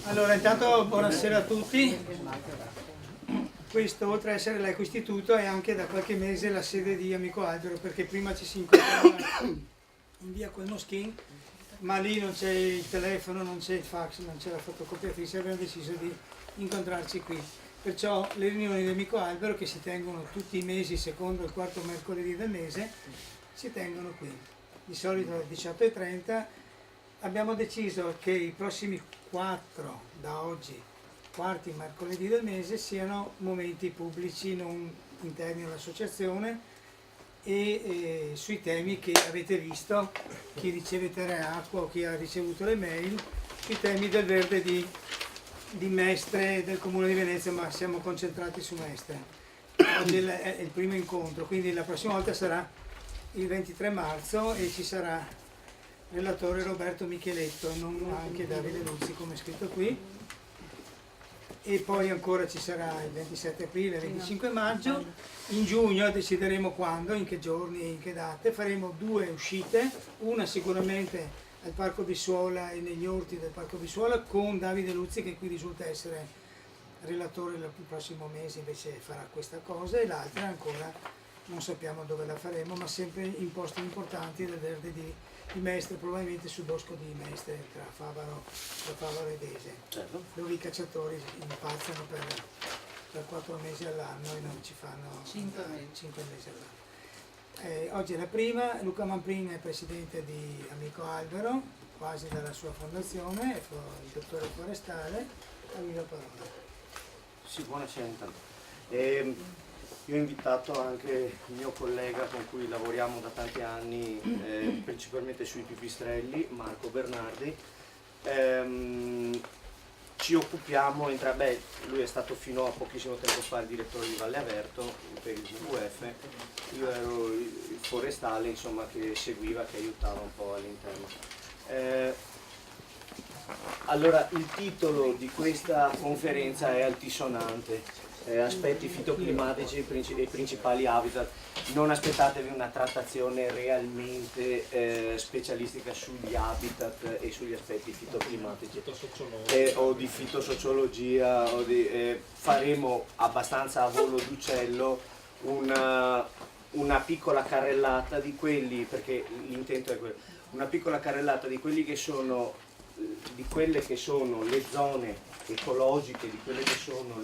Allora, intanto buonasera a tutti. Questo, oltre ad essere l'Eco Istituto, è anche da qualche mese la sede di Amico Albero, perché prima ci si incontrava in via Quel Moschin, ma lì non c'è il telefono, non c'è il fax, non c'è la fotocopiatrice, abbiamo deciso di incontrarci qui. Perciò le riunioni di Amico Albero, che si tengono tutti i mesi secondo il quarto mercoledì del mese, si tengono qui. Di solito alle 18:30. Abbiamo deciso che i prossimi 4, da oggi, quarti mercoledì del mese, siano momenti pubblici non interni all'associazione e sui temi che avete visto, chi riceve terra e acqua o chi ha ricevuto le mail, sui temi del verde di Mestre del Comune di Venezia, ma siamo concentrati su Mestre. Oggi è il primo incontro, quindi la prossima volta sarà il 23 marzo e ci sarà relatore Roberto Micheletto e non anche Davide Luzzi come è scritto qui, e poi ancora ci sarà il 27 aprile e il 25 maggio. In giugno decideremo quando, in che giorni e in che date. Faremo 2 uscite, una sicuramente al Parco Bissuola e negli orti del Parco Bissuola con Davide Luzzi, che qui risulta essere relatore il prossimo mese, invece farà questa cosa, e l'altra ancora non sappiamo dove la faremo, ma sempre in posti importanti del verde di Mestre, probabilmente sul bosco di Mestre tra Favaro e Dese, certo, dove i cacciatori impazzano per 4 mesi all'anno e non ci fanno 5 mesi all'anno. Oggi è la prima. Luca Mamprin è presidente di Amico Albero, quasi dalla sua fondazione, è il dottore forestale. A lui la parola. Sì, buonasera intanto. Io ho invitato anche il mio collega con cui lavoriamo da tanti anni, principalmente sui pipistrelli, Marco Bernardi. Ci occupiamo, lui è stato fino a pochissimo tempo fa il direttore di Valle Averto per il WWF, io ero il forestale, insomma, che seguiva, che aiutava un po' all'interno. Allora, il titolo di questa conferenza è altisonante. Aspetti fitoclimatici e principali habitat. Non aspettatevi una trattazione realmente specialistica sugli habitat e sugli aspetti fitoclimatici o di fitosociologia, faremo abbastanza a volo d'uccello una piccola carrellata di quelli, perché l'intento è quello, una piccola carrellata di quelli che sono, di quelle che sono le zone ecologiche, di quelle che sono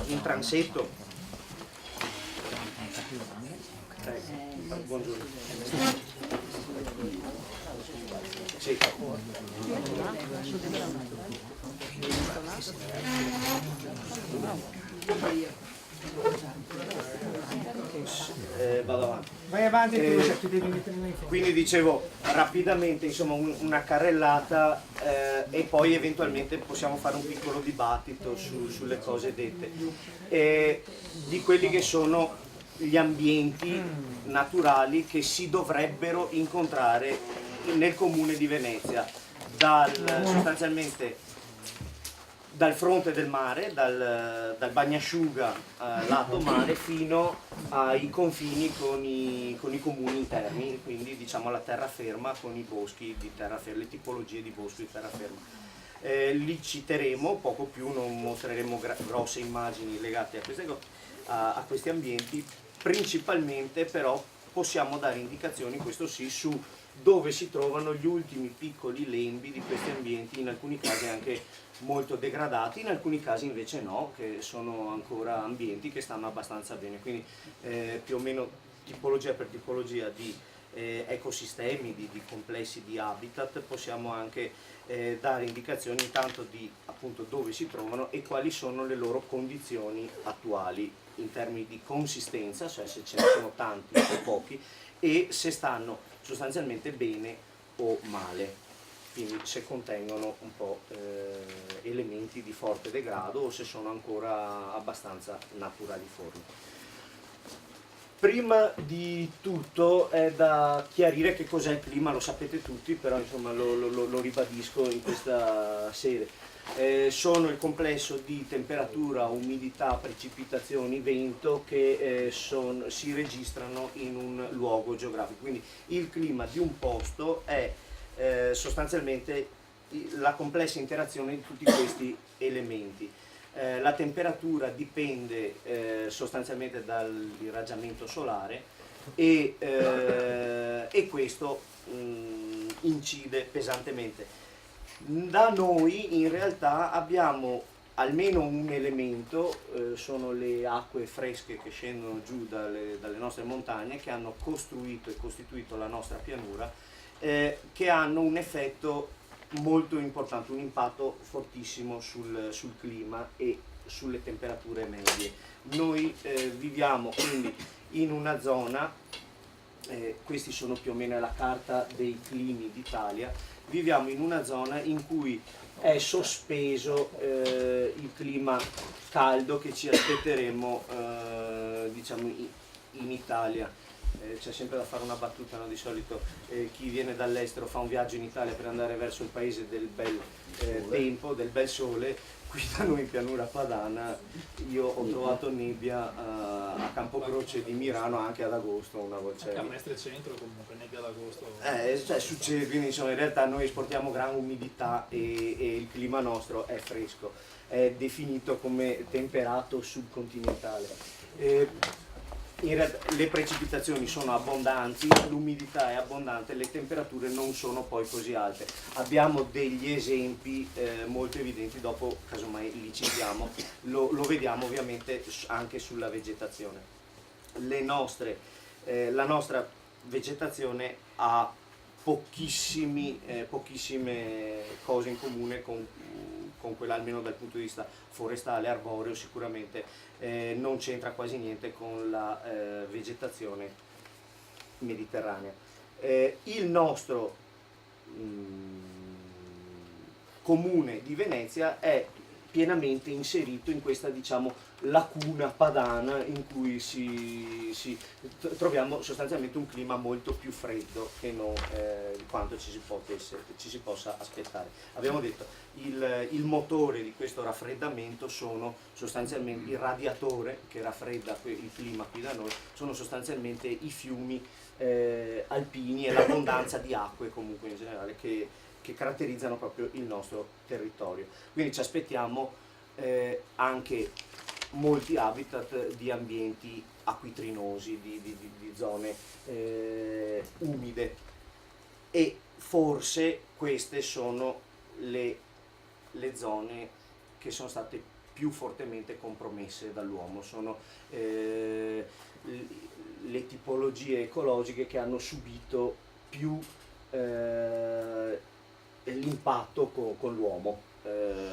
un transetto. Buongiorno. Sì. Vado avanti. Vai avanti, tu devi mettermi in fondo. Quindi dicevo rapidamente, insomma, una carrellata e poi eventualmente possiamo fare un piccolo dibattito sulle cose dette, di quelli che sono gli ambienti naturali che si dovrebbero incontrare nel comune di Venezia, sostanzialmente dal fronte del mare, dal bagnasciuga lato mare fino ai confini con i comuni interni, quindi diciamo la terraferma con i boschi di terraferma, le tipologie di boschi di terraferma. Li citeremo, poco più, non mostreremo grosse immagini legate a questi ambienti, principalmente però possiamo dare indicazioni, questo sì, su dove si trovano gli ultimi piccoli lembi di questi ambienti, in alcuni casi anche molto degradati, in alcuni casi invece no, che sono ancora ambienti che stanno abbastanza bene, quindi più o meno tipologia per tipologia di ecosistemi, di complessi di habitat, possiamo anche dare indicazioni intanto di appunto dove si trovano e quali sono le loro condizioni attuali in termini di consistenza, cioè se ce ne sono tanti o pochi, e se stanno sostanzialmente bene o male, quindi se contengono un po' elementi di forte degrado o se sono ancora abbastanza naturaliformi. Prima di tutto è da chiarire che cos'è il clima, lo sapete tutti, però insomma lo ribadisco in questa sede. Sono il complesso di temperatura, umidità, precipitazioni, vento che si registrano in un luogo geografico. Quindi il clima di un posto è sostanzialmente la complessa interazione di tutti questi elementi. La temperatura dipende sostanzialmente dall'irraggiamento solare e questo incide pesantemente. Da noi in realtà abbiamo almeno un elemento, sono le acque fresche che scendono giù dalle nostre montagne, che hanno costruito e costituito la nostra pianura, che hanno un effetto molto importante, un impatto fortissimo sul clima e sulle temperature medie. Noi viviamo quindi in una zona, questi sono più o meno la carta dei climi d'Italia, viviamo in una zona in cui è sospeso il clima caldo che ci aspetteremo diciamo in Italia. C'è sempre da fare una battuta, no? Di solito chi viene dall'estero fa un viaggio in Italia per andare verso il paese del bel tempo, del bel sole. Qui da noi in pianura padana io ho trovato nebbia a Campocroce di Mirano anche ad agosto una volta. Anche a Mestre Centro comunque nebbia ad agosto. Cioè, succede, quindi insomma in realtà noi esportiamo gran umidità e il clima nostro è fresco, è definito come temperato subcontinentale. In realtà le precipitazioni sono abbondanti, l'umidità è abbondante, le temperature non sono poi così alte. Abbiamo degli esempi molto evidenti, dopo casomai li citiamo, lo vediamo ovviamente anche sulla vegetazione. La nostra vegetazione ha pochissime cose in comune con quella, almeno dal punto di vista forestale, arboreo, sicuramente non c'entra quasi niente con la vegetazione mediterranea. Il nostro comune di Venezia è pienamente inserito in questa, diciamo, lacuna padana in cui troviamo sostanzialmente un clima molto più freddo che non quanto ci si possa aspettare. Abbiamo detto il motore di questo raffreddamento sono sostanzialmente il radiatore che raffredda il clima qui da noi, sono sostanzialmente i fiumi alpini e l'abbondanza di acque comunque in generale che caratterizzano proprio il nostro territorio. Quindi ci aspettiamo anche molti habitat di ambienti acquitrinosi, di zone umide, e forse queste sono le zone che sono state più fortemente compromesse dall'uomo, sono le tipologie ecologiche che hanno subito più l'impatto con l'uomo.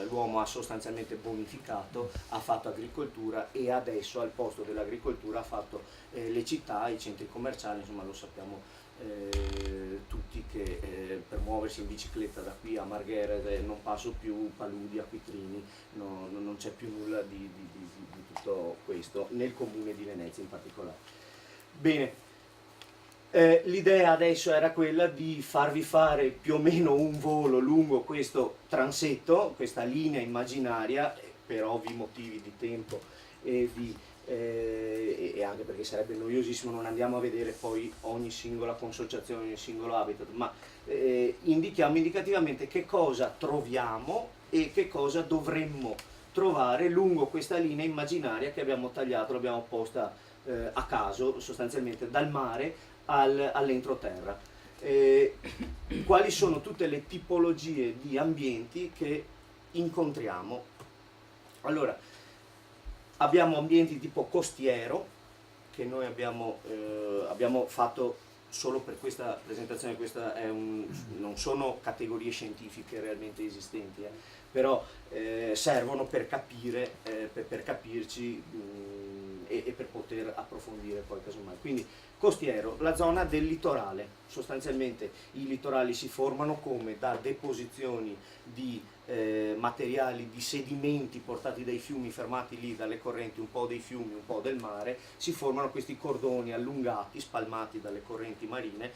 L'uomo ha sostanzialmente bonificato, ha fatto agricoltura e adesso al posto dell'agricoltura ha fatto le città, i centri commerciali, insomma lo sappiamo tutti che per muoversi in bicicletta da qui a Marghera non passo più paludi, acquitrini, non c'è più nulla di tutto questo nel comune di Venezia in particolare. Bene. L'idea adesso era quella di farvi fare più o meno un volo lungo questo transetto, questa linea immaginaria, per ovvi motivi di tempo e anche perché sarebbe noiosissimo, non andiamo a vedere poi ogni singola consociazione, ogni singolo habitat, ma indichiamo indicativamente che cosa troviamo e che cosa dovremmo trovare lungo questa linea immaginaria che abbiamo tagliato, l'abbiamo posta a caso sostanzialmente dal mare all'entroterra. Quali sono tutte le tipologie di ambienti che incontriamo? Allora, abbiamo ambienti tipo costiero, che noi abbiamo fatto solo per questa presentazione, non sono categorie scientifiche realmente esistenti, però servono per capire, per capirci e per poter approfondire poi casomai. Quindi costiero, la zona del litorale, sostanzialmente i litorali si formano come da deposizioni di materiali, di sedimenti portati dai fiumi, fermati lì dalle correnti, un po' dei fiumi, un po' del mare, si formano questi cordoni allungati, spalmati dalle correnti marine,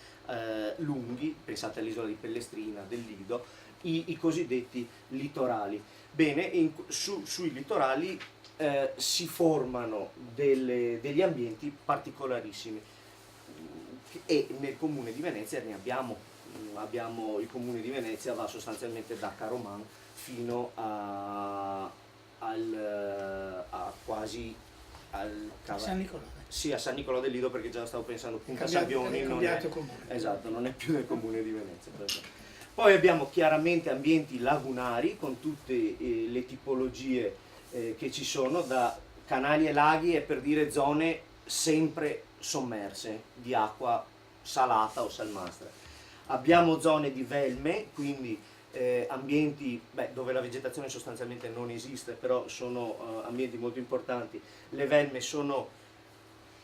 lunghi, pensate all'isola di Pellestrina, del Lido, i cosiddetti litorali. Bene, sui litorali si formano degli ambienti particolarissimi e nel comune di Venezia ne abbiamo il comune di Venezia va sostanzialmente da Caroman fino a quasi al San Nicolò. sì, a San Nicolò del Lido, perché già stavo pensando Punta Sabbioni, esatto, non è più nel comune di Venezia. Poi abbiamo chiaramente ambienti lagunari con tutte le tipologie che ci sono, da canali e laghi e per dire zone sempre sommerse di acqua salata o salmastra. Abbiamo zone di velme, quindi ambienti dove la vegetazione sostanzialmente non esiste, però sono ambienti molto importanti. Le velme sono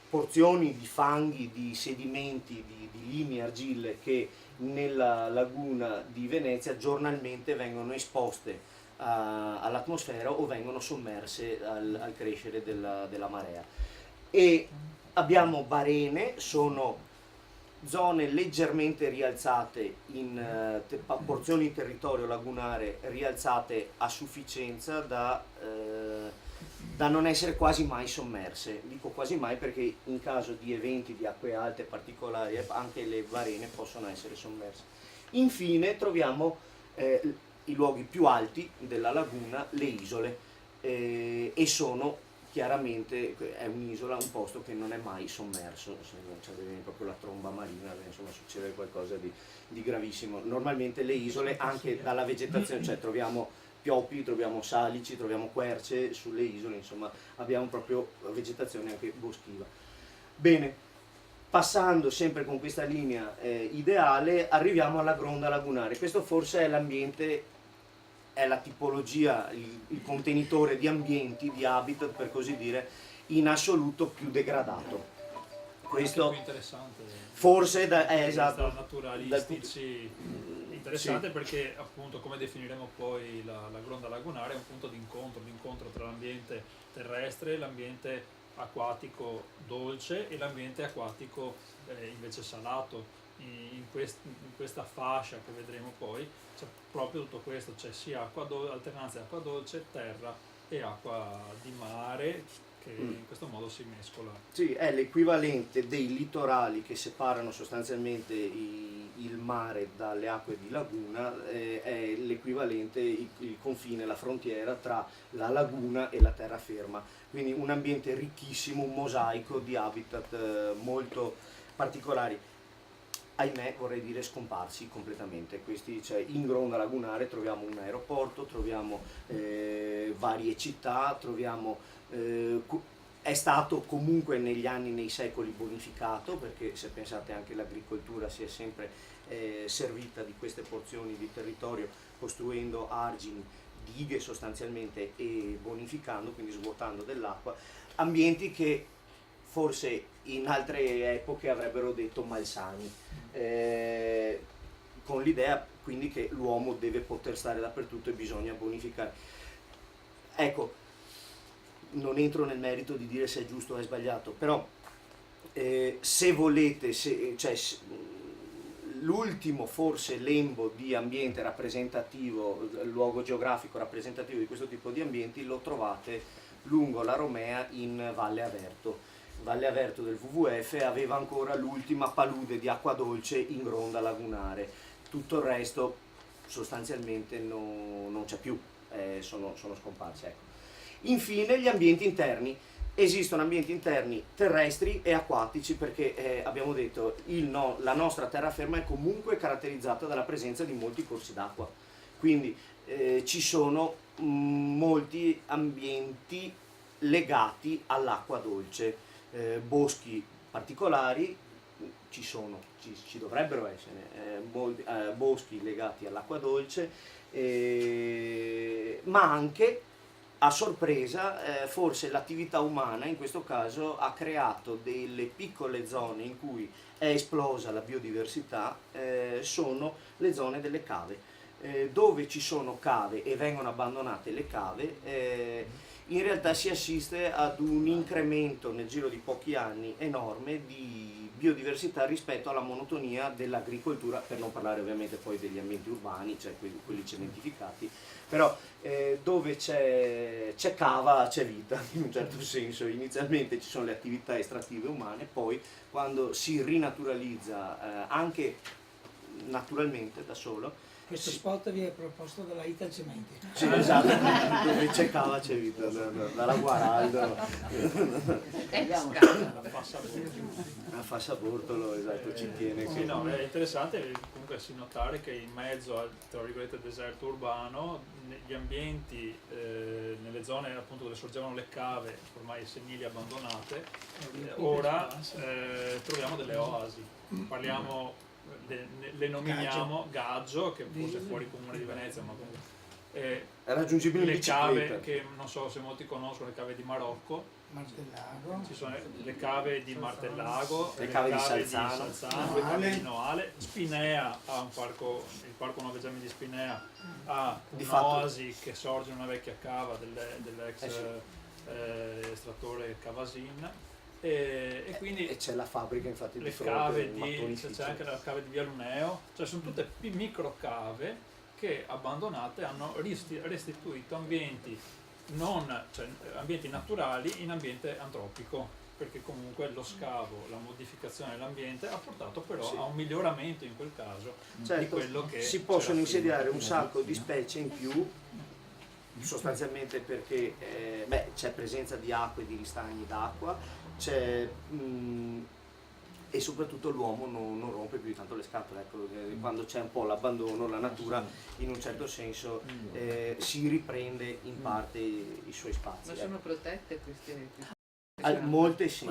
porzioni di fanghi, di sedimenti, di limi, argille che nella laguna di Venezia giornalmente vengono esposte all'atmosfera o vengono sommerse al crescere della marea. E abbiamo barene, sono zone leggermente rialzate in porzioni di territorio lagunare rialzate a sufficienza da non essere quasi mai sommerse. Dico quasi mai perché in caso di eventi di acque alte particolari anche le barene possono essere sommerse. Infine troviamo i luoghi più alti della laguna, le isole, e sono chiaramente, è un'isola, un posto che non è mai sommerso, se non c'è proprio la tromba marina, insomma succede qualcosa di gravissimo. Normalmente le isole, anche dalla vegetazione, cioè troviamo pioppi, troviamo salici, troviamo querce sulle isole, insomma abbiamo proprio vegetazione anche boschiva. Bene, passando sempre con questa linea ideale, arriviamo alla gronda lagunare. Questo forse è l'ambiente, è la tipologia, il contenitore di ambienti, di habitat per così dire, in assoluto più degradato. Questo più interessante, forse esatto, naturalistici, interessante, sì. Perché appunto, come definiremo poi la gronda lagunare, è un punto d'incontro tra l'ambiente terrestre, l'ambiente acquatico dolce e l'ambiente acquatico invece salato. In questa fascia che vedremo poi c'è proprio tutto questo, c'è sia alternanza di acqua dolce, terra e acqua di mare, che in questo modo si mescola. Sì, è l'equivalente dei litorali che separano sostanzialmente il mare dalle acque di laguna, è l'equivalente, il confine, la frontiera tra la laguna e la terraferma. Quindi un ambiente ricchissimo, un mosaico di habitat molto particolari. Ahimè, vorrei dire scomparsi completamente. Questi, cioè, in gronda lagunare troviamo un aeroporto, troviamo varie città, troviamo è stato comunque negli anni, nei secoli bonificato, perché se pensate anche l'agricoltura si è sempre servita di queste porzioni di territorio costruendo argini, dighe sostanzialmente e bonificando, quindi svuotando dell'acqua, ambienti che forse in altre epoche avrebbero detto malsani, con l'idea quindi che l'uomo deve poter stare dappertutto e bisogna bonificare. Ecco, non entro nel merito di dire se è giusto o è sbagliato, però se volete, l'ultimo forse lembo di ambiente rappresentativo, luogo geografico rappresentativo di questo tipo di ambienti lo trovate lungo la Romea in Valle Averto. Valle Averto del WWF aveva ancora l'ultima palude di acqua dolce in gronda lagunare, tutto il resto sostanzialmente non c'è più, sono scomparse. Ecco. Infine gli ambienti interni. Esistono ambienti interni terrestri e acquatici perché abbiamo detto la nostra terraferma è comunque caratterizzata dalla presenza di molti corsi d'acqua, quindi ci sono molti ambienti legati all'acqua dolce, boschi particolari ci dovrebbero essere, boschi legati all'acqua dolce, ma anche a sorpresa, forse l'attività umana in questo caso ha creato delle piccole zone in cui è esplosa la biodiversità, sono le zone delle cave. Dove ci sono cave e vengono abbandonate le cave, in realtà si assiste ad un incremento nel giro di pochi anni enorme di biodiversità rispetto alla monotonia dell'agricoltura, per non parlare ovviamente poi degli ambienti urbani, cioè quelli cementificati, però dove c'è cava c'è vita in un certo senso. Inizialmente ci sono le attività estrattive umane, poi quando si rinaturalizza anche naturalmente da solo. Questo spot vi è proposto dalla Italcementi. Sì, esatto, dove c'è cava c'è vita, dalla Guaraldo a Fassabortolo, esatto, ci tiene. Sì, no, è interessante comunque si notare che in mezzo al, tra virgolette, deserto urbano, negli ambienti, nelle zone appunto dove sorgevano le cave ormai senili abbandonate, ora troviamo delle oasi. Parliamo, le nominiamo Gaggio, che forse è fuori comune di Venezia, ma comunque è raggiungibile in le bicicletta. cave che non so se molti conoscono, le cave di Marocco, Martellago, ci sono le cave di Martellago, le cave di Salzano, le cave di Noale, Spinea ha un parco, il parco Nove Gemmi di Spinea ha un'oasi che sorge in una vecchia cava dell'ex estrattore Cavasin. E quindi e c'è la fabbrica infatti di le fronte, cave c'è anche la cave di Via Luneo, cioè sono tutte micro cave che abbandonate hanno restituito ambienti, cioè ambienti naturali in ambiente antropico, perché comunque lo scavo, la modificazione dell'ambiente ha portato però a un miglioramento in quel caso di quello che si possono insediare un sacco di specie in più, sostanzialmente perché c'è presenza di acque e di ristagni d'acqua, e soprattutto l'uomo non rompe più di tanto le scatole, ecco, quando c'è un po' l'abbandono, la natura in un certo senso si riprende in parte i suoi spazi. Ma sono protette queste? Molte sì,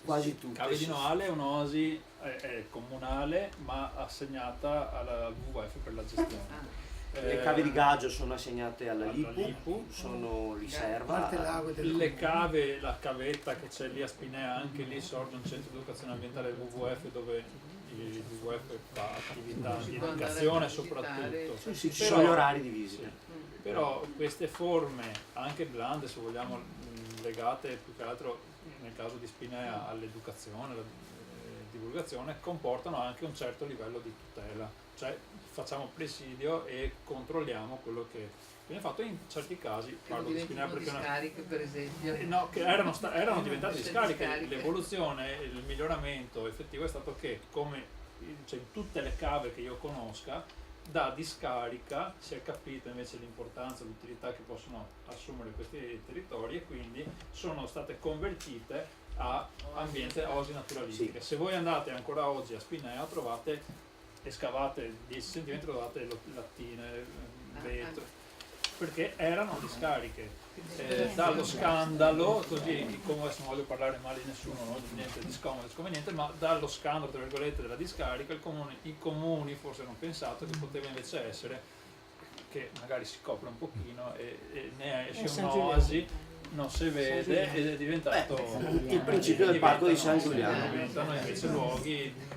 quasi tutte. Cave di Noale è un'oasi è comunale ma assegnata alla WWF per la gestione. Le cave di Gaggio sono assegnate alla LIPU, sono riserva. Le cave, la cavetta che c'è lì a Spinea, anche lì sorge un centro di educazione ambientale del WWF dove il WWF fa attività di educazione soprattutto. Ci sono gli orari di visita. Però queste forme, anche blande se vogliamo, legate più che altro nel caso di Spinea all'educazione, alla divulgazione, comportano anche un certo livello di tutela. Cioè facciamo presidio e controlliamo quello che viene fatto in certi casi. Parlo di Spinea perché discariche per esempio. No, che erano diventate discariche. L'evoluzione, il miglioramento effettivo è stato che, come cioè, in tutte le cave che io conosca, da discarica si è capita invece l'importanza e l'utilità che possono assumere questi territori e quindi sono state convertite a ambiente oasi naturalistiche. Se voi andate ancora oggi a Spinea trovate escavate 10 cm, trovate lattine, vetro, perché erano discariche. Dallo scandalo, così come adesso non voglio parlare male di nessuno, no? Niente di scomodo, sconveniente, ma dallo scandalo tra virgolette della discarica i comuni forse hanno pensato che poteva invece essere che magari si copre un pochino e ne esce un'oasi, non si vede ed è diventato il principio del parco di San Giuliano. Diventano invece luoghi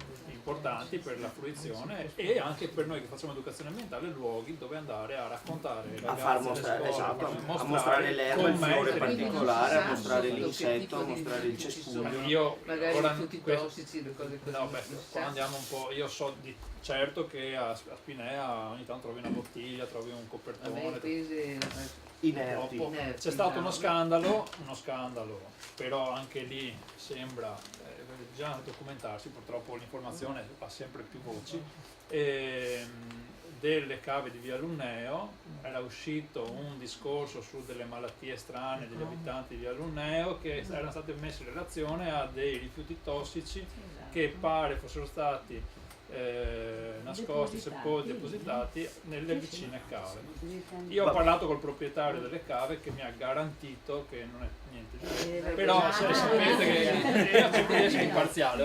importanti per la fruizione e anche per noi che facciamo educazione ambientale, luoghi dove andare a raccontare ai ragazzi, a far mostrare, a mostrare l'erba, il fiore particolare, a mostrare l'insetto, a mostrare il cespuglio. Io magari ora tutti i tossici, le cose così. No, qua andiamo un po', io so di certo che a Spinea ogni tanto trovi una bottiglia, trovi un copertone. Inerti. C'è stato uno scandalo, però anche lì sembra bisogna documentarsi, purtroppo l'informazione ha sempre più voci. Delle cave di Via Luneo era uscito un discorso su delle malattie strane degli abitanti di Via Luneo che erano state messe in relazione a dei rifiuti tossici che pare fossero stati nascosti, sepolti, depositati nelle vicine cave. Io ho parlato col proprietario delle cave che mi ha garantito che non è niente di però se sapete che io cerco di essere imparziale,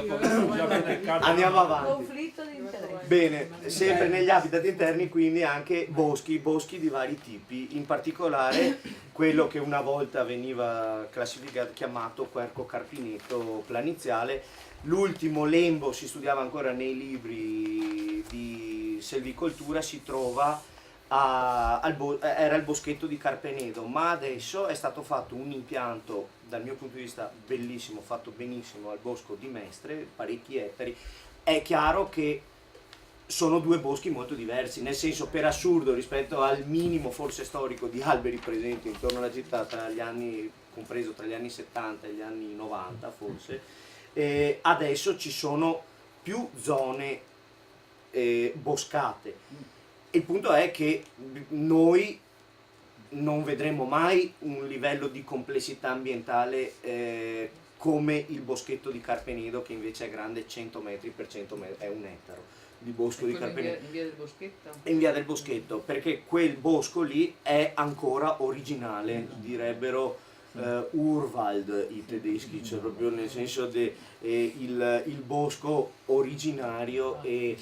andiamo avanti. Conflitto di interesse. Bene, sempre negli habitat interni, quindi anche boschi di vari tipi, in particolare quello che una volta veniva classificato, chiamato querco carpineto planiziale. L'ultimo lembo si studiava ancora nei libri di selvicoltura, si trova era il boschetto di Carpenedo, ma adesso è stato fatto un impianto dal mio punto di vista bellissimo, fatto benissimo al bosco di Mestre, parecchi ettari. È chiaro che sono due boschi molto diversi, nel senso, per assurdo, rispetto al minimo forse storico di alberi presenti intorno alla città compreso tra gli anni 70 e gli anni 90 forse, adesso ci sono più zone boscate. Il punto è che noi non vedremo mai un livello di complessità ambientale come il boschetto di Carpenedo, che invece è grande 100 metri per 100 metri, è un ettaro di bosco di Carpenedo. In via del Boschetto? In via del Boschetto, perché quel bosco lì è ancora originale, direbbero Urwald i tedeschi, cioè proprio nel senso il bosco originario e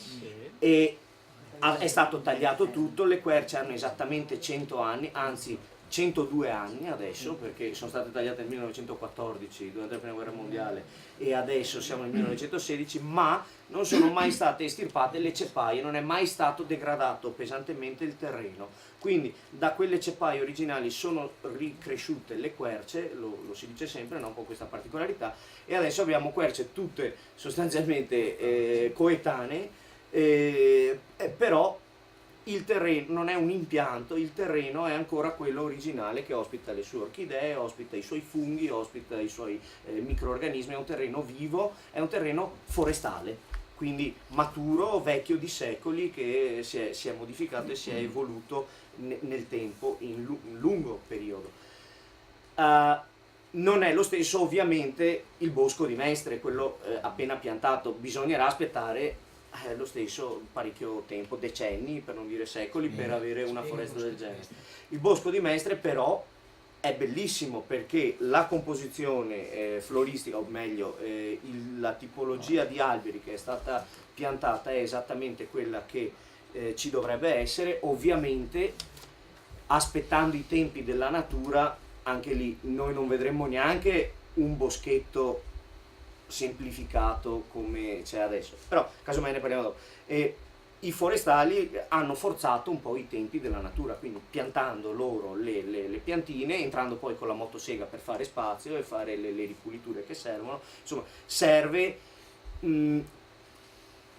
è stato tagliato tutto. Le querce hanno esattamente 100 anni, anzi 102 anni adesso, perché sono state tagliate nel 1914 durante la prima guerra mondiale e adesso siamo nel 1916, ma non sono mai state estirpate le ceppaie, non è mai stato degradato pesantemente il terreno, quindi da quelle ceppaie originali sono ricresciute le querce, lo si dice sempre, no? Con questa particolarità, e adesso abbiamo querce tutte sostanzialmente coetanee, però il terreno non è un impianto, il terreno è ancora quello originale che ospita le sue orchidee, ospita i suoi funghi, ospita i suoi microorganismi, è un terreno vivo, è un terreno forestale, quindi maturo, vecchio di secoli, che si è modificato e si è evoluto nel tempo in lungo periodo. Non è lo stesso ovviamente il bosco di Mestre, quello appena piantato, bisognerà aspettare lo stesso parecchio tempo, decenni per non dire secoli, per avere una foresta del genere. Il bosco di Mestre però è bellissimo perché la composizione floristica, o meglio la tipologia di alberi che è stata piantata è esattamente quella che ci dovrebbe essere, ovviamente aspettando i tempi della natura. Anche lì noi non vedremo neanche un boschetto semplificato come c'è adesso, però casomai ne parliamo dopo. I forestali hanno forzato un po' i tempi della natura, quindi piantando loro le piantine, entrando poi con la motosega per fare spazio e fare le ripuliture che servono. Insomma, serve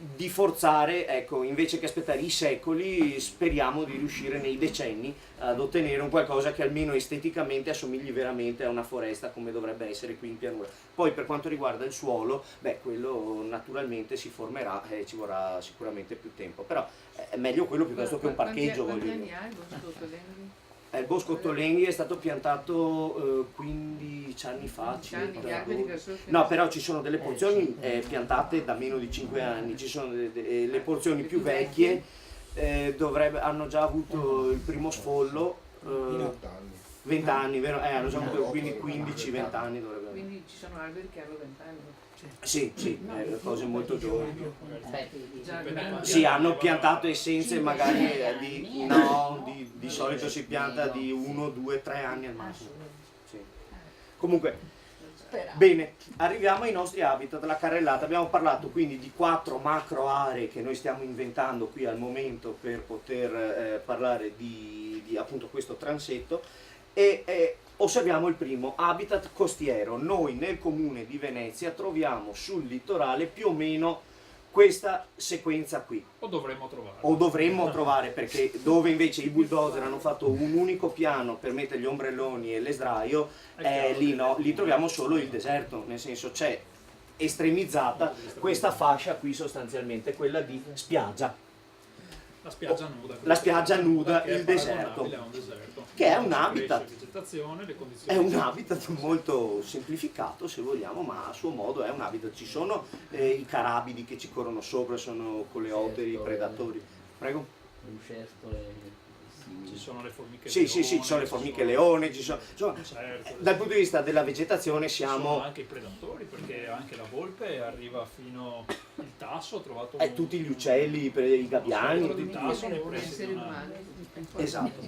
di forzare, ecco, invece che aspettare i secoli, speriamo di riuscire nei decenni ad ottenere un qualcosa che almeno esteticamente assomigli veramente a una foresta come dovrebbe essere qui in pianura. Poi per quanto riguarda il suolo, quello naturalmente si formerà e ci vorrà sicuramente più tempo, però è meglio quello piuttosto che un parcheggio. Quanti anni ha il bosco Tolenghi? Il bosco Tolenghi è stato piantato 15 anni fa circa. No, però ci sono delle porzioni piantate da meno di 5 anni, ci sono le porzioni più vecchie, hanno già avuto il primo sfollo. 20 anni, vero? Hanno già avuto quindi 15-20 anni dovrebbe. Quindi ci sono alberi che hanno 20 anni. Sì, cose molto giovani. Già Sì, hanno piantato essenze magari di solito si pianta di 1, 2, 3 anni al massimo. Sì. Comunque, bene, arriviamo ai nostri habitat, la carrellata. Abbiamo parlato quindi di 4 macro aree che noi stiamo inventando qui al momento per poter parlare di appunto questo transetto. E osserviamo il primo, habitat costiero. Noi nel comune di Venezia troviamo sul litorale più o meno questa sequenza qui. O dovremmo trovare, perché dove invece i bulldozer hanno fatto un unico piano per mettere gli ombrelloni e le sdraio, lì troviamo solo il deserto, nel senso c'è estremizzata questa fascia qui sostanzialmente, quella di spiaggia. La spiaggia nuda, il deserto, che è un habitat, è un habitat molto semplificato se vogliamo, ma a suo modo è un habitat. Ci sono i carabidi che ci corrono sopra, sono coleotteri, predatori. Prego? Ci sono le formiche leone. Sì, ci sono le formiche leone, insomma, certo, dal punto di vista della vegetazione siamo... Ci sono anche i predatori, perché anche la volpe arriva fino il tasso, ho trovato... tutti gli uccelli, i gabbiani... di tasso nei pressi esseri umani. Esatto.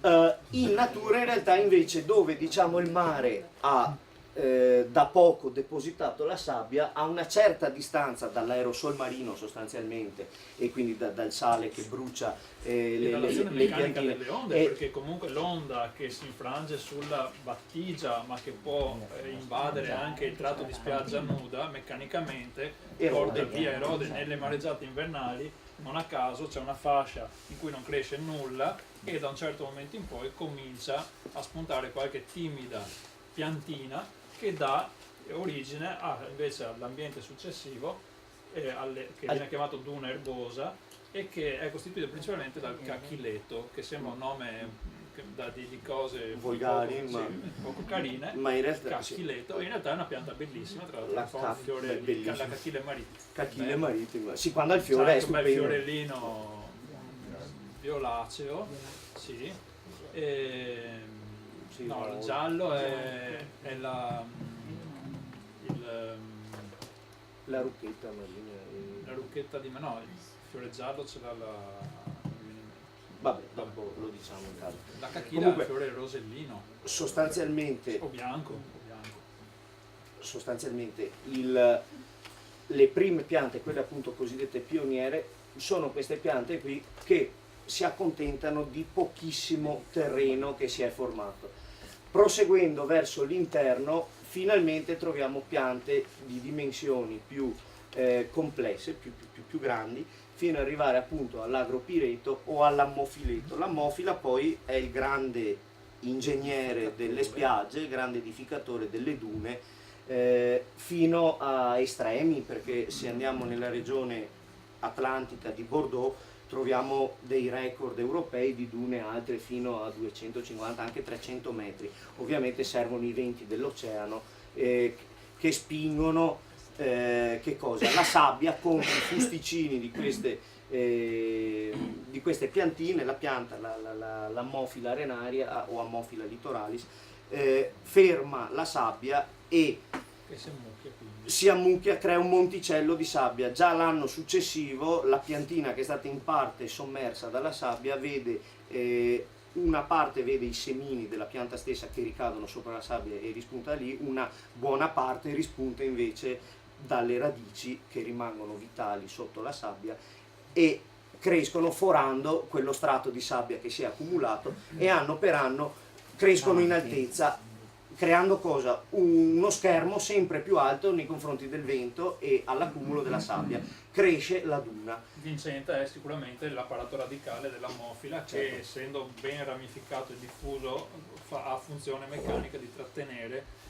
In natura in realtà invece dove diciamo il mare ha da poco depositato la sabbia a una certa distanza dall'aerosol marino sostanzialmente, e quindi dal sale che brucia l'azione le meccanica piantine. delle onde, perché comunque l'onda che si infrange sulla battigia ma che può invadere anche il tratto di spiaggia nuda meccanicamente porta via, erode nelle mareggiate invernali. Non a caso c'è una fascia in cui non cresce nulla e da un certo momento in poi comincia a spuntare qualche timida piantina che dà origine invece all'ambiente successivo che viene chiamato duna erbosa e che è costituito principalmente dal cachileto, che sembra un nome di cose volgari, poco carine, ma in realtà cachileto, in realtà è una pianta bellissima, tra l'altro fa un fiore la cachile maritima. Cachile maritima, sì, quando ha il fiore è un bel stupendo. fiorellino violaceo, sì. Sì, no, il giallo è la rucchetta marina. la rucchetta di no, il fiore giallo ce l'ha non mi viene in mente. Vabbè, dopo lo diciamo in caso. La cachila Comunque, è il fiore rosellino sostanzialmente o bianco. Sostanzialmente le prime piante, quelle appunto cosiddette pioniere, sono queste piante qui che si accontentano di pochissimo terreno che si è formato. Proseguendo verso l'interno finalmente troviamo piante di dimensioni più complesse, più grandi, fino ad arrivare appunto all'agropireto o all'ammofileto. L'ammofila poi è il grande ingegnere delle spiagge, il grande edificatore delle dune, fino a estremi, perché se andiamo nella regione atlantica di Bordeaux troviamo dei record europei di dune alte fino a 250, anche 300 metri. Ovviamente servono i venti dell'oceano che spingono che cosa? La sabbia con i fusticini di queste piantine, la pianta, l'Ammophila arenaria o Ammophila litoralis, ferma la sabbia e Che si ammucchia quindi. si ammucchia, crea un monticello di sabbia. Già l'anno successivo la piantina, che è stata in parte sommersa dalla sabbia, vede una parte vede i semini della pianta stessa che ricadono sopra la sabbia e rispunta lì, una buona parte rispunta invece dalle radici che rimangono vitali sotto la sabbia e crescono forando quello strato di sabbia che si è accumulato e anno per anno crescono in altezza, creando cosa? Uno schermo sempre più alto nei confronti del vento e all'accumulo della sabbia. Cresce la duna. Vincente è sicuramente l'apparato radicale dell'ammofila che, Certo, essendo ben ramificato e diffuso, ha funzione meccanica di trattenere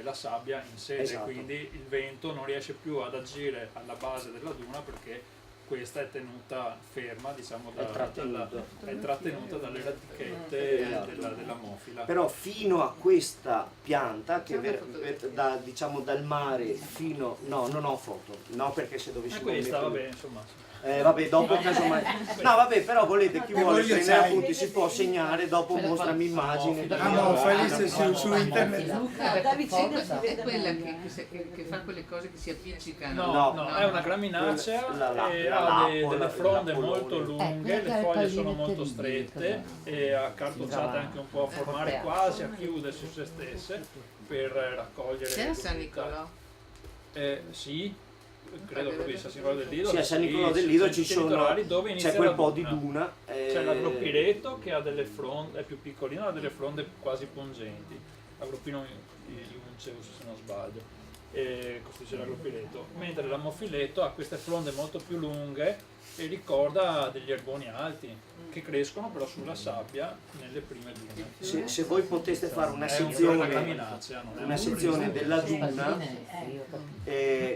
la sabbia in sede, esatto. Quindi il vento non riesce più ad agire alla base della duna perché questa è tenuta ferma, diciamo, è trattenuta dalle radichette Esatto. dell'ammofila. Però fino a questa pianta che diciamo dal mare fino... No, non ho foto, no, perché se dovessi Questa, vabbè, insomma. vabbè, dopo casomai. No, vabbè, però volete, chi vuole voglio prendere sai. appunti si può segnare, dopo mostrami immagini. Su internet. Da vicino è quella che fa quelle cose che si appiccicano. No, è una graminacea e ha l'appola, delle fronde l'appolone. molto lunghe, le foglie sono molto strette e accartocciate anche un po' a formare quasi, a chiudersi su se stesse per raccogliere. C'è a San Nicolò? Sì, credo proprio sia San Nicolò del Lido. Sì, a San Nicolò del Lido ci sono, c'è quel po' di duna. C'è l'agropireto che ha delle fronde, è più piccolino, ha delle fronde quasi pungenti. L'agroppino Iunceus, se non sbaglio, costituisce l'agropireto. Mentre l'ammofiletto ha queste fronde molto più lunghe e ricorda degli erboni alti che crescono però sulla sabbia nelle prime dune. Se voi poteste fare una È una sezione graminacea, non è una sezione della duna,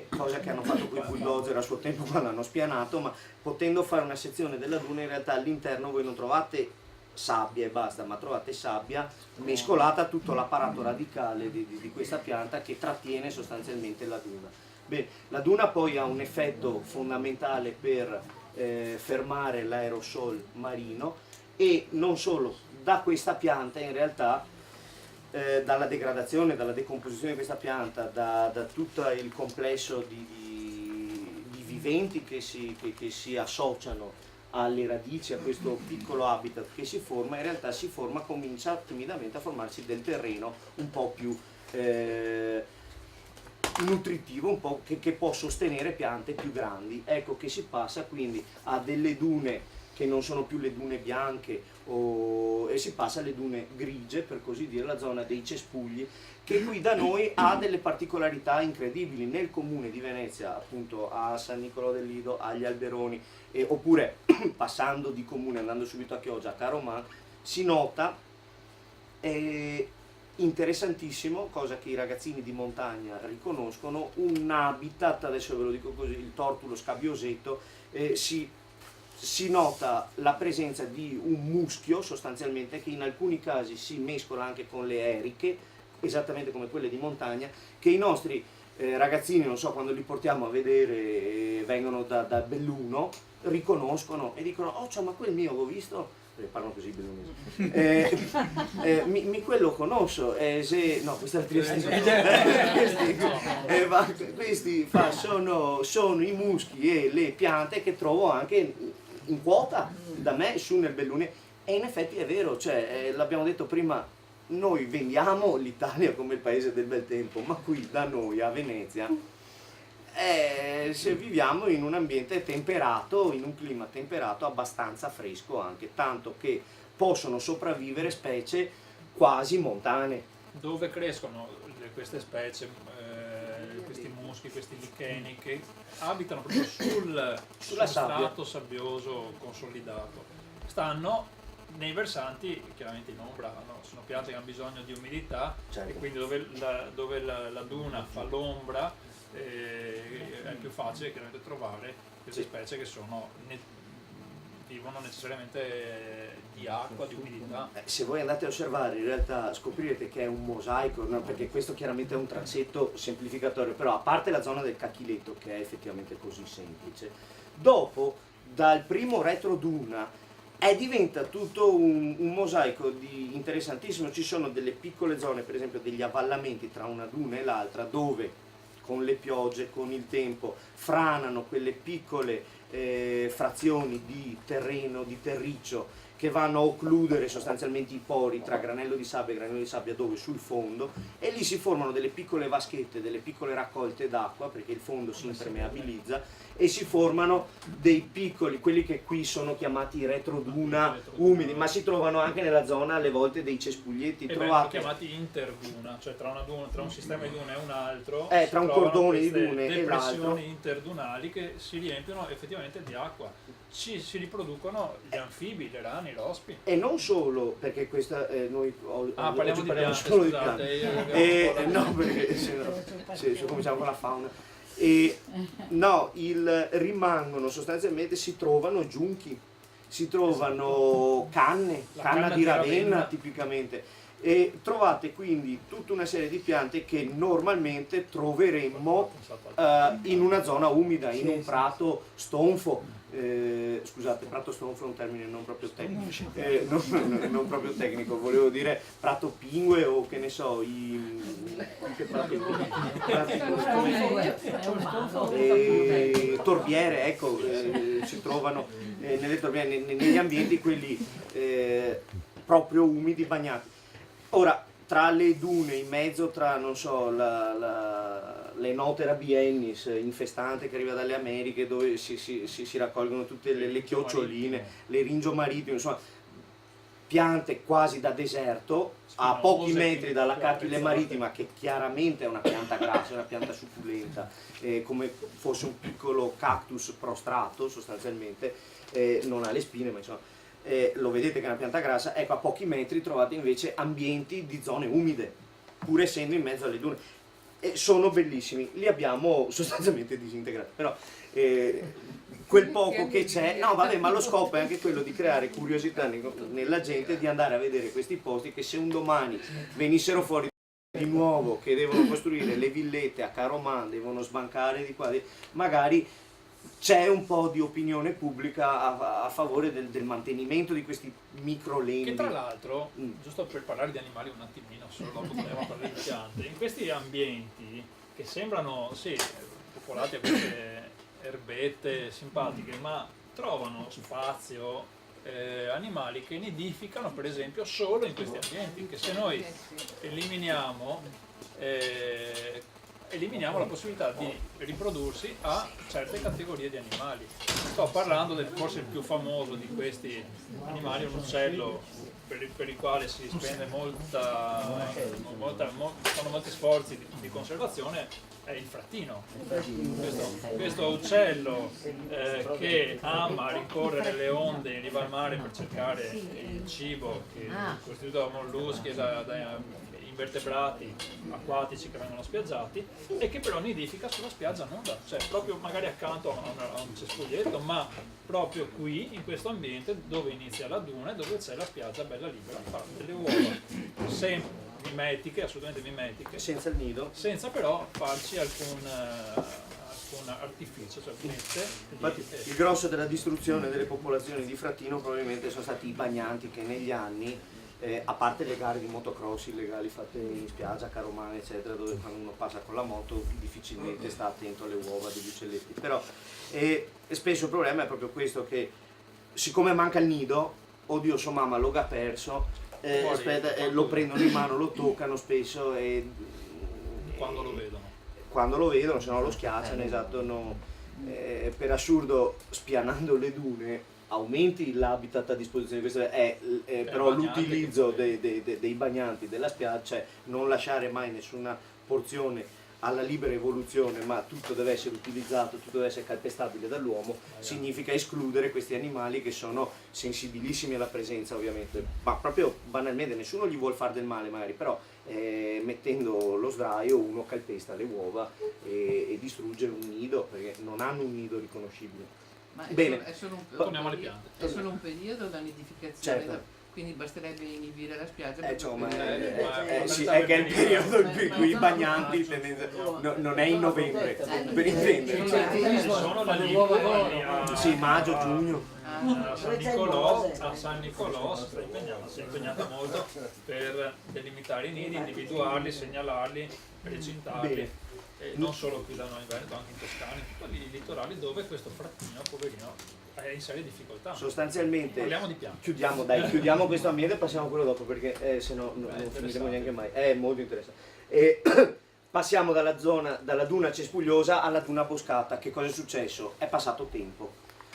cosa che hanno fatto con i bulldozer a suo tempo quando hanno spianato, ma potendo fare una sezione della duna in realtà all'interno voi non trovate sabbia e basta, ma trovate sabbia mescolata a tutto l'apparato radicale di questa pianta che trattiene sostanzialmente la duna. Bene, la duna poi ha un effetto fondamentale per fermare l'aerosol marino e non solo, da questa pianta in realtà dalla degradazione, dalla decomposizione di questa pianta, da tutto il complesso di viventi che si associano alle radici, a questo piccolo habitat che si forma, in realtà comincia timidamente a formarsi del terreno un po' più nutritivo, un po' che può sostenere piante più grandi. Ecco che si passa quindi a delle dune che non sono più le dune bianche e si passa alle dune grigie, per così dire, la zona dei cespugli, che qui da noi ha delle particolarità incredibili. Nel comune di Venezia, appunto a San Nicolò del Lido, agli Alberoni, oppure passando di comune, andando subito a Chioggia, a Caroman, si nota interessantissimo, cosa che i ragazzini di montagna riconoscono, un habitat, adesso ve lo dico così, il tortulo scabbiosetto, si nota la presenza di un muschio sostanzialmente, che in alcuni casi si mescola anche con le eriche, esattamente come quelle di montagna, che i nostri ragazzini, non so, quando li portiamo a vedere, vengono da Belluno, riconoscono e dicono: oh, ma quel mio avevo visto, parlano così bellunese, quello conosco, no, questa è la questi sono i muschi e le piante che trovo anche in quota da me su nel Bellunese. E in effetti è vero, cioè, l'abbiamo detto prima, noi vendiamo l'Italia come il paese del bel tempo, ma qui da noi a Venezia se viviamo in un ambiente temperato, in un clima temperato abbastanza fresco anche, tanto che possono sopravvivere specie quasi montane. Dove crescono queste specie, questi muschi, questi licheni, che abitano proprio sul strato sabbioso consolidato, stanno nei versanti chiaramente in ombra, sono piante che hanno bisogno di umidità, certo. E quindi dove la duna fa l'ombra è più facile chiaramente trovare queste specie che vivono necessariamente di acqua, di umidità. Se voi andate a osservare, in realtà scoprirete che è un mosaico, no? Perché questo chiaramente è un trazzetto semplificatorio, però a parte la zona del cachiletto, che è effettivamente così semplice, dopo, dal primo retroduna, diventa tutto un mosaico interessantissimo. Ci sono delle piccole zone, per esempio degli avvallamenti tra una duna e l'altra, dove con le piogge, con il tempo, franano quelle piccole frazioni di terreno, di terriccio, che vanno a occludere sostanzialmente i pori tra granello di sabbia e granello di sabbia dove sul fondo, e lì si formano delle piccole vaschette, delle piccole raccolte d'acqua, perché il fondo si impermeabilizza, e si formano dei piccoli, quelli che qui sono chiamati retroduna umidi, ma si trovano anche nella zona alle volte dei cespuglietti. Vengono chiamati interduna, cioè tra un sistema di dune e un altro, tra un cordone di dune e l'altro, depressioni interdunali che si riempiono effettivamente di acqua. Si riproducono gli anfibi, le rane, l'ospi. E non solo, perché questa noi parliamo di piante, solo scusate, di piante. No, perché se cominciamo con la fauna. Rimangono sostanzialmente, si trovano giunchi, si trovano canna di Ravenna tipicamente, e trovate quindi tutta una serie di piante che normalmente troveremmo in una zona umida, in un prato stonfo. Scusate, prato stonfo è un termine non proprio tecnico, non proprio tecnico, volevo dire prato pingue o che ne so, torbiere, ecco, si trovano nelle torbiere, negli ambienti quelli proprio umidi, bagnati. Ora, tra le dune, in mezzo tra, non so, le Notera biennis infestante che arriva dalle Americhe, dove si raccolgono tutte le chioccioline, le ringio marittime, insomma, piante quasi da deserto, a pochi metri dalla Carpile marittima, che chiaramente è una pianta grassa, una pianta succulenta, come fosse un piccolo cactus prostrato sostanzialmente, non ha le spine, ma insomma, lo vedete che è una pianta grassa. Ecco, a pochi metri trovate invece ambienti di zone umide, pur essendo in mezzo alle dune. Sono bellissimi, li abbiamo sostanzialmente disintegrati, però quel poco che c'è, no vabbè, ma lo scopo è anche quello di creare curiosità nella gente, di andare a vedere questi posti, che se un domani venissero fuori di nuovo che devono costruire le villette a Caroman, devono sbancare di qua, magari c'è un po' di opinione pubblica a favore del mantenimento di questi microlendi. Che tra l'altro, giusto per parlare di animali un attimino, solo dopo potremo parlare di piante, in questi ambienti che sembrano, sì, popolati a queste erbette simpatiche, ma trovano spazio animali che nidificano per esempio solo in questi ambienti, che se noi eliminiamo la possibilità di riprodursi a certe categorie di animali. Sto parlando del forse il più famoso di questi animali, un uccello per il quale si spende sono molti sforzi di conservazione, è il frattino. Questo uccello che ama rincorrere le onde in riva al mare per cercare il cibo, che è costituito da molluschi e da invertebrati acquatici che vengono spiaggiati, e che però nidifica sulla spiaggia nuda, cioè proprio magari accanto a un cespuglietto, ma proprio qui in questo ambiente dove inizia la duna e dove c'è la spiaggia bella libera, fa delle uova sempre mimetiche, assolutamente mimetiche, senza il nido, senza però farci alcun artificio, cioè Infatti, il grosso della distruzione delle popolazioni di frattino probabilmente sono stati i bagnanti che negli anni, a parte le gare di motocross illegali fatte in spiaggia, Caromane eccetera, dove quando uno passa con la moto difficilmente sta attento alle uova degli uccelletti, però e spesso il problema è proprio questo, che siccome manca il nido, oddio sua mamma lo ha perso, lo prendono in mano, lo toccano spesso e quando lo vedono, se no lo schiacciano, esatto, no. Per assurdo, spianando le dune aumenti l'habitat a disposizione di queste, però l'utilizzo dei bagnanti della spiaggia, cioè non lasciare mai nessuna porzione alla libera evoluzione, ma tutto deve essere utilizzato, tutto deve essere calpestabile dall'uomo, significa escludere questi animali che sono sensibilissimi alla presenza, ovviamente, ma proprio banalmente nessuno gli vuol fare del male magari, però mettendo lo sdraio uno calpesta le uova e distrugge un nido, perché non hanno un nido riconoscibile. Ma Bene. Torniamo alle piante. È solo un periodo la nidificazione, Certo. quindi basterebbe inibire la spiaggia. Sì, è che è il periodo in cui i bagnanti non è in novembre, per intendere. Sono le uova Sì, maggio, giugno. A San Nicolò si è impegnata molto per delimitare i nidi, individuarli, segnalarli, precintarli. Non solo qui da noi in Veneto, anche in Toscana, in tutti i litorali dove questo frattino, poverino, è in serie difficoltà. Sostanzialmente parliamo di piante. Chiudiamo questo ambiente e passiamo a quello dopo, perché se no non finiremo neanche mai. È molto interessante. Passiamo dalla duna cespugliosa alla duna boscata. Che cosa è successo? È passato tempo.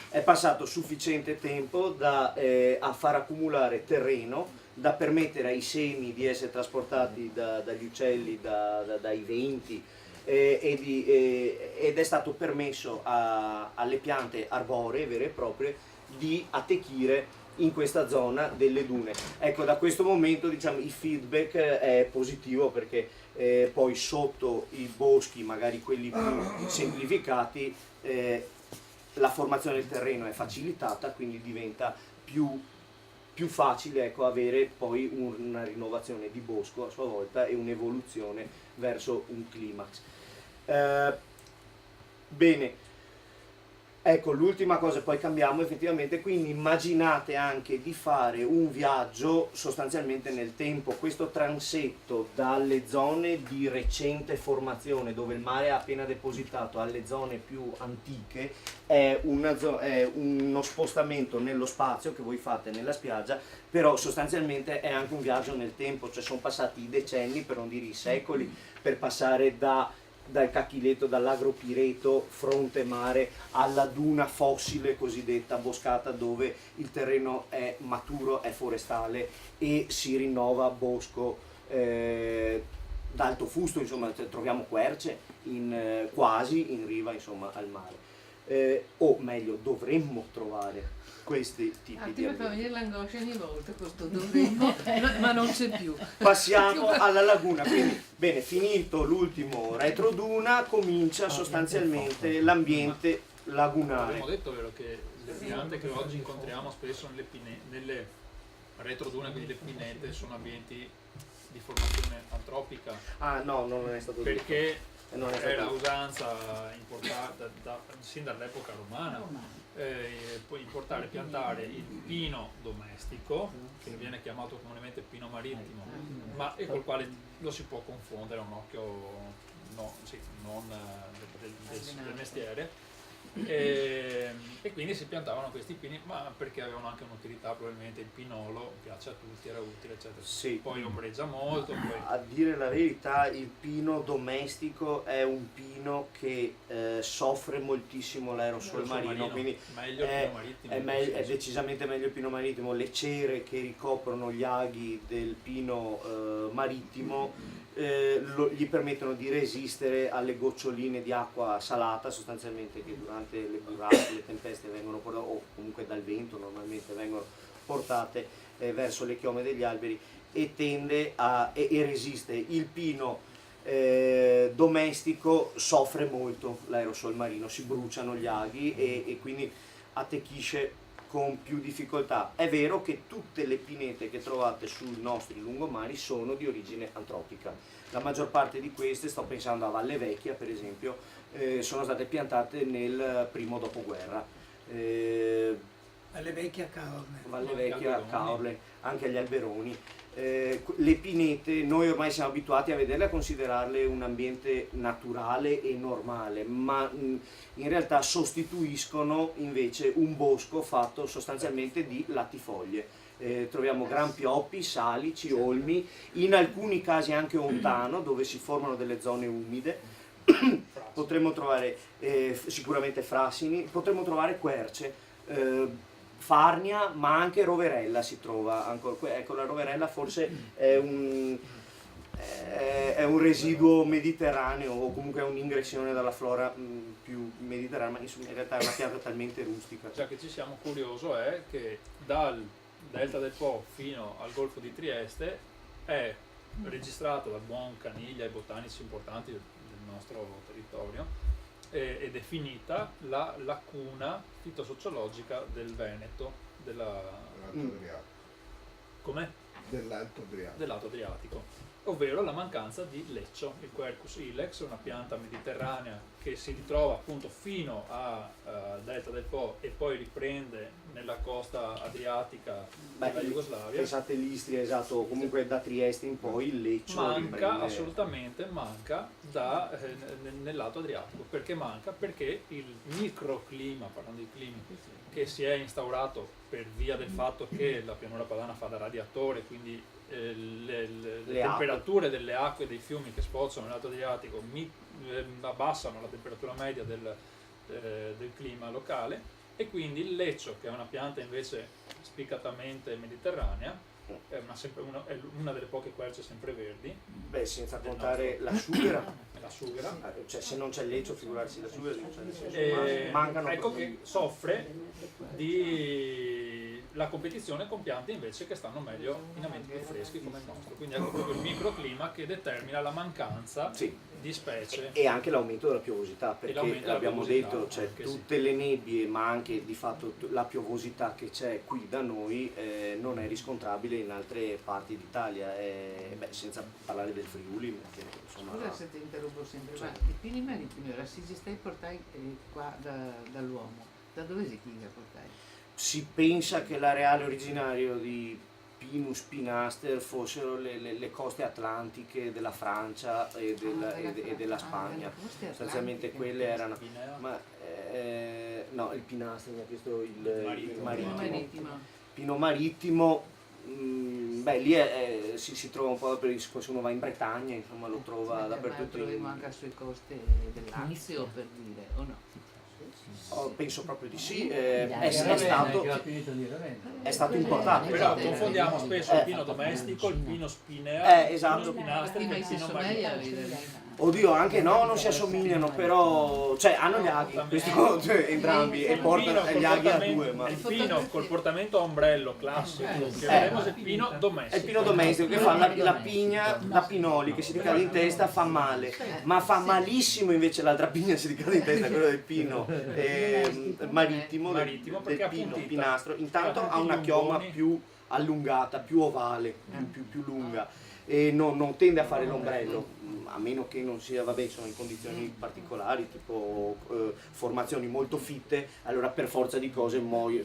È passato sufficiente tempo a far accumulare terreno, da permettere ai semi di essere trasportati dagli uccelli, dai venti, ed è stato permesso alle piante arboree vere e proprie di attecchire in questa zona delle dune. Ecco, da questo momento diciamo il feedback è positivo, perché poi sotto i boschi, magari quelli più semplificati, la formazione del terreno è facilitata, quindi diventa più facile, ecco, avere poi una rinnovazione di bosco a sua volta e un'evoluzione verso un climax. Bene, ecco l'ultima cosa, poi cambiamo effettivamente, quindi immaginate anche di fare un viaggio sostanzialmente nel tempo, questo transetto dalle zone di recente formazione dove il mare ha appena depositato alle zone più antiche, è uno spostamento nello spazio che voi fate nella spiaggia, però sostanzialmente è anche un viaggio nel tempo, cioè sono passati i decenni, per non dire i secoli, per passare dal cachileto, dall'agropireto, fronte mare, alla duna fossile cosiddetta boscata, dove il terreno è maturo, è forestale e si rinnova bosco d'alto fusto, insomma troviamo querce quasi in riva, insomma, al mare. O meglio, dovremmo trovare questi tipi di mi fa alimenti. venire l'angoscia ogni volta, questo dovremmo, ma non c'è più. Passiamo alla laguna, quindi bene, finito l'ultimo retroduna, comincia sostanzialmente l'ambiente lagunare. Abbiamo detto, vero, che le piante che oggi incontriamo spesso nelle retrodune, quindi le pinete, sono ambienti di formazione antropica. Ah no, non è stato detto. Perché Non è stato era detto. usanza importata sin dall'epoca romana, poi importare, piantare il pino domestico, che viene chiamato comunemente pino marittimo, ma col quale lo si può confondere a un occhio non del mestiere, E quindi si piantavano questi pini, ma perché avevano anche un'utilità, probabilmente il pinolo piace a tutti, era utile, eccetera. Sì. Poi ombreggia molto. Poi... A dire la verità, il pino domestico è un pino che soffre moltissimo l'aerosol marino, quindi meglio il pino marittimo. è decisamente meglio il pino marittimo. Le cere che ricoprono gli aghi del pino marittimo gli permettono di resistere alle goccioline di acqua salata, sostanzialmente, che durante le burrasche, le tempeste vengono portate, o comunque dal vento normalmente vengono portate verso le chiome degli alberi, e tende e resiste. Il pino domestico soffre molto l'aerosol marino, si bruciano gli aghi e quindi attecchisce con più difficoltà. È vero che tutte le pinete che trovate sui nostri lungomari sono di origine antropica. La maggior parte di queste, sto pensando a Valle Vecchia per esempio, sono state piantate nel primo dopoguerra. Valle Vecchia a Caorle. Valle Vecchia, a Caorle, anche agli Alberoni. Le pinete noi ormai siamo abituati a vederle, a considerarle un ambiente naturale e normale, ma in realtà sostituiscono invece un bosco fatto sostanzialmente di latifoglie. Troviamo gran pioppi, salici, olmi, in alcuni casi anche ontano, dove si formano delle zone umide. Potremmo trovare sicuramente frassini, potremmo trovare querce, farnia, ma anche roverella si trova ancora. Ecco, la roverella forse è un residuo mediterraneo, o comunque è un'ingressione dalla flora più mediterranea, ma in realtà è una pianta talmente rustica. Già che ci siamo, curioso è che dal delta del Po fino al Golfo di Trieste è registrata da buon Caniglia e botanici importanti del nostro territorio, è definita la lacuna fitosociologica del Veneto, come? Dell'Alto Adriatico. Dell'Alto Adriatico, ovvero la mancanza di leccio. Il Quercus ilex è una pianta mediterranea che si ritrova appunto fino a delta del Po e poi riprende nella costa adriatica della Jugoslavia. Pensate l'Istria, esatto, comunque da Trieste in poi il leccio riprende. Assolutamente manca nell'Alto Adriatico. Perché manca? Perché il microclima, parlando di climi, che si è instaurato per via del fatto che la pianura padana fa da radiatore, quindi le temperature delle acque dei fiumi che sfozzano nell'Alto Adriatico abbassano la temperatura media del clima locale, e quindi il leccio, che è una pianta invece spiccatamente mediterranea, è una delle poche querce sempreverdi. Beh, senza contare la sughera. La sughera. Cioè, se non c'è il leccio, figurarsi la sughera, cioè, nel senso, mancano. Ecco che soffre di la competizione con piante invece che stanno meglio in ambienti più freschi come il nostro. Quindi ecco proprio il microclima che determina la mancanza di specie. E anche l'aumento della piovosità, perché l'abbiamo detto, cioè, tutte le nebbie, ma anche di fatto la piovosità che c'è qui da noi non è riscontrabile in altre parti d'Italia, senza parlare del Friuli. Che, insomma, scusa se ti interrompo sempre, ma i pini marittimi ora si stai portati qua dall'uomo, da dove si tira portare? Si pensa che l'areale originario di Pinus pinaster fossero le coste atlantiche della Francia e della Spagna. Sostanzialmente quelle erano. Ma no, il pinaster mi ha chiesto il marittimo. Pino marittimo, lì si trova un po' se uno va in Bretagna, insomma lo trova dappertutto. Ma lo troviamo anche sulle coste del Lazio, per dire, o no? Penso proprio di sì, è stato importato. Però confondiamo spesso il pino domestico, il pino spinea, esatto. il pino spinastro e il pino marittimo. Oddio, anche no, non si assomigliano, però cioè hanno gli aghi, entrambi, e portano gli aghi a due. Ma il pino col portamento a ombrello classico che vedremo è il pino domestico. È il pino domestico che fa la pigna da pinoli, che si ricade in testa, fa male, ma fa malissimo invece l'altra pigna si ricade in testa, quello del pino marittimo, del pino pinastro. Intanto ha una chioma più allungata, più ovale, più lunga, e non tende a fare l'ombrello, a meno che non sia, sono in condizioni particolari, tipo formazioni molto fitte, allora per forza di cose muoiono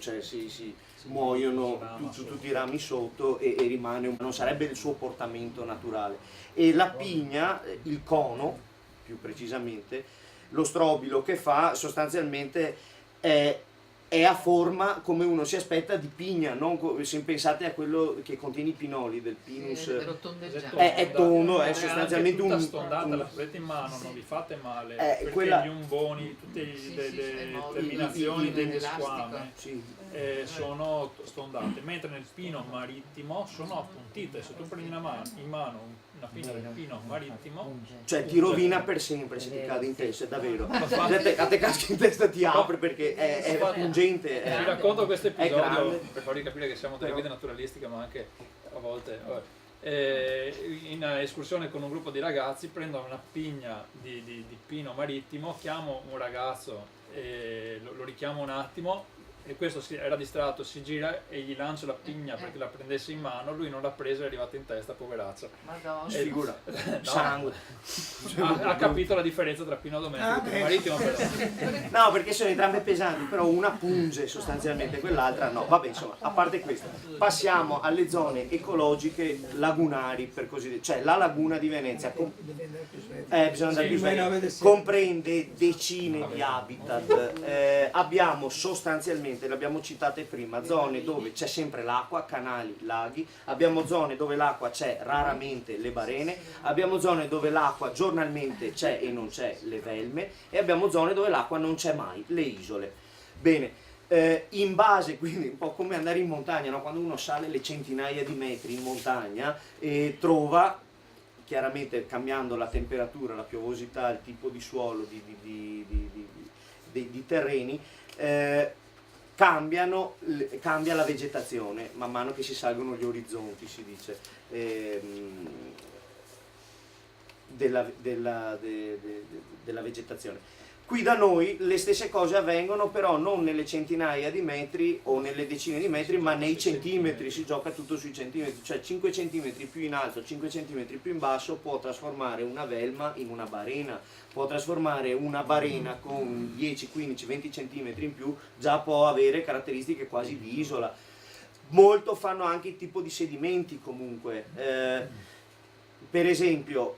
tutti i rami sotto e rimane, non sarebbe il suo portamento naturale. E la pigna, il cono più precisamente, lo strobilo che fa sostanzialmente è a forma come uno si aspetta di pigna, non se pensate a quello che contiene i pinoli del pinus. È tondo, è sostanzialmente tutta un... stondata, la prendete in mano, non vi fate male, perché quella- gli umboni, tutte le terminazioni delle squame Sì. sono stondate, mentre nel pino marittimo sono appuntite. Se tu prendi in mano una pigna del pino marittimo, Cioè ti rovina per sempre se ti cade in testa, davvero. A te casca in testa ti apre perché è pungente. vi racconto questo episodio grande. per farvi capire che siamo delle guide naturalistiche, ma anche a volte in escursione con un gruppo di ragazzi prendo una pigna di pino marittimo, chiamo un ragazzo e lo richiamo un attimo, e questo era distratto, si gira e gli lancio la pigna perché la prendesse in mano, lui non l'ha presa e è arrivata in testa, poveraccio. Madonna. Sfigura. No, Sangue. ha capito la differenza tra pino domestico e pino marittimo, però. No, perché sono entrambe pesanti, però una punge sostanzialmente, quell'altra no. Vabbè, insomma, a parte questo, passiamo alle zone ecologiche lagunari, per così dire. Cioè la laguna di Venezia bisogna andare più sveglio. Comprende decine di habitat. Abbiamo sostanzialmente, l'abbiamo citate prima, zone dove c'è sempre l'acqua, canali, laghi, abbiamo zone dove l'acqua c'è raramente, le barene, abbiamo zone dove l'acqua giornalmente c'è e non c'è, le velme, e abbiamo zone dove l'acqua non c'è mai, le isole. Bene, in base, quindi un po' come andare in montagna, no? Quando uno sale le centinaia di metri in montagna e trova, chiaramente cambiando la temperatura, la piovosità, il tipo di suolo, di terreni, cambia la vegetazione man mano che si salgono gli orizzonti, si dice, della vegetazione. Qui da noi le stesse cose avvengono, però non nelle centinaia di metri o nelle decine di metri, ma nei centimetri, si gioca tutto sui centimetri, cioè 5 centimetri più in alto, 5 centimetri più in basso può trasformare una velma in una barena, può trasformare una barena con 10, 15, 20 centimetri in più, già può avere caratteristiche quasi di isola. Molto fanno anche il tipo di sedimenti comunque. Per esempio,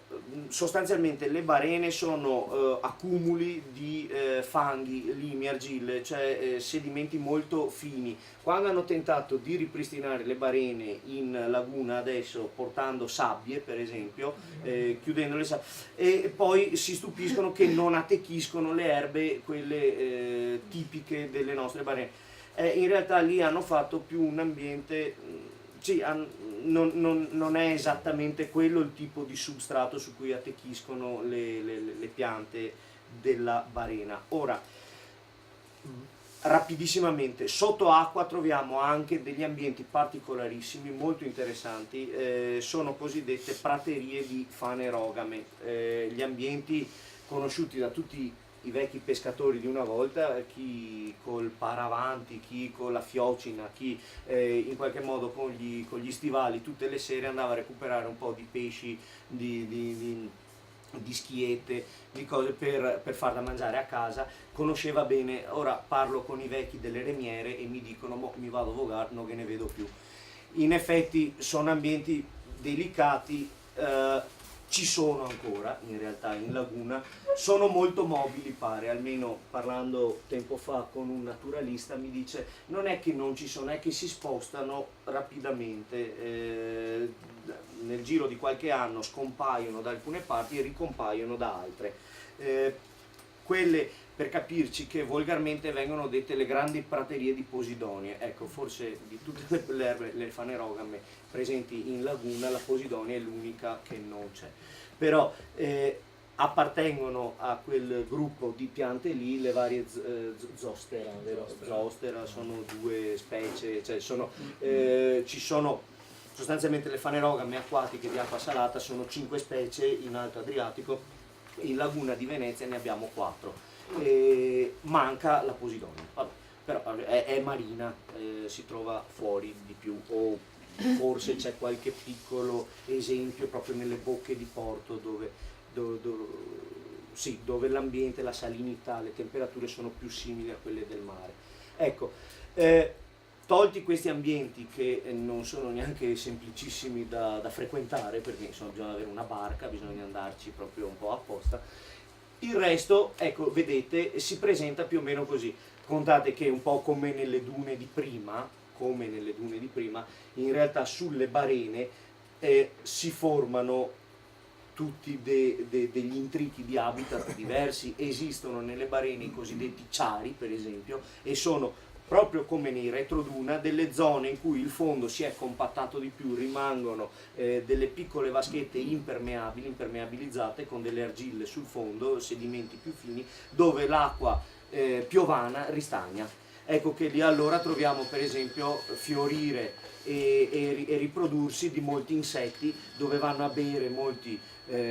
sostanzialmente le barene sono accumuli di fanghi, limi, argille, cioè sedimenti molto fini. Quando hanno tentato di ripristinare le barene in laguna adesso portando sabbie, per esempio, chiudendo le sabbie, e poi si stupiscono che non attecchiscono le erbe, quelle tipiche delle nostre barene. In realtà lì hanno fatto più un ambiente... Sì, non è esattamente quello il tipo di substrato su cui attecchiscono le piante della barena. Ora, rapidissimamente, sotto acqua troviamo anche degli ambienti particolarissimi, molto interessanti, sono cosiddette praterie di fanerogame, gli ambienti conosciuti da tutti i vecchi pescatori di una volta, chi col paravanti, chi con la fiocina, chi in qualche modo con gli stivali tutte le sere andava a recuperare un po' di pesci, di schiette, di cose per far da mangiare a casa, conosceva bene. Ora parlo con i vecchi delle remiere e mi dicono mi vado a vogare, non che ne vedo più. In effetti sono ambienti delicati, ci sono ancora in realtà in laguna, sono molto mobili, pare, almeno parlando tempo fa con un naturalista mi dice non è che non ci sono, è che si spostano rapidamente, nel giro di qualche anno scompaiono da alcune parti e ricompaiono da altre. Quelle, per capirci, che volgarmente vengono dette le grandi praterie di posidonie, ecco, forse di tutte le erbe, le fanerogame presenti in laguna, la posidonia è l'unica che non c'è, però appartengono a quel gruppo di piante lì le varie zostera, vero? Zostera sono due specie, cioè ci sono sostanzialmente le fanerogame acquatiche di acqua salata, sono 5 specie in Alto Adriatico, in laguna di Venezia ne abbiamo 4. Manca la posidonia, vabbè, però è marina, si trova fuori di più, o forse c'è qualche piccolo esempio proprio nelle bocche di porto dove l'ambiente, la salinità, le temperature sono più simili a quelle del mare. Ecco, tolti questi ambienti che non sono neanche semplicissimi da frequentare, perché insomma bisogna avere una barca, bisogna andarci proprio un po' apposta. Il resto, ecco, vedete, si presenta più o meno così. Contate che un po' come nelle dune di prima, in realtà sulle barene si formano tutti degli intriti di habitat diversi. Esistono nelle barene i cosiddetti ciari, per esempio, e sono proprio come nei retroduna delle zone in cui il fondo si è compattato di più, rimangono delle piccole vaschette impermeabilizzate con delle argille sul fondo, sedimenti più fini, dove l'acqua piovana ristagna. Ecco che lì allora troviamo per esempio fiorire e riprodursi di molti insetti, dove vanno a bere molti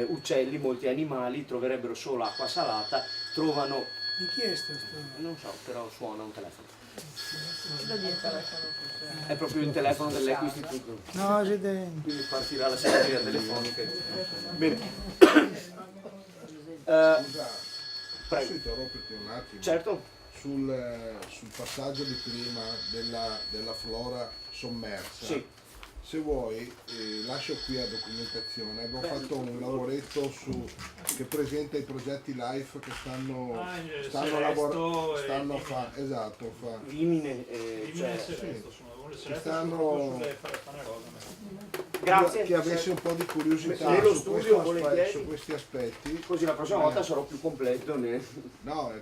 uccelli, molti animali, troverebbero solo acqua salata, trovano... Di chi è sto? Non so, però suona un telefono. È proprio il telefono dell'Equistituto. No, Presidente. Quindi partirà la segreteria telefonica. Bene. Scusa, Prego. posso interromperti un attimo? Certo. Sul passaggio di prima della flora sommersa. Sì. Se vuoi, lascio qui a documentazione. Abbiamo fatto un lavoretto che presenta i progetti LIFE che stanno lavorando. Esatto, Vimine, Vimine cioè, Seresto, sono le Seresto stanno- sono sulle fanerose. grazie. Chi avesse un po' di curiosità Nello su, studio, questo volentieri. su questi aspetti, Così la prossima volta sarò più completo. no,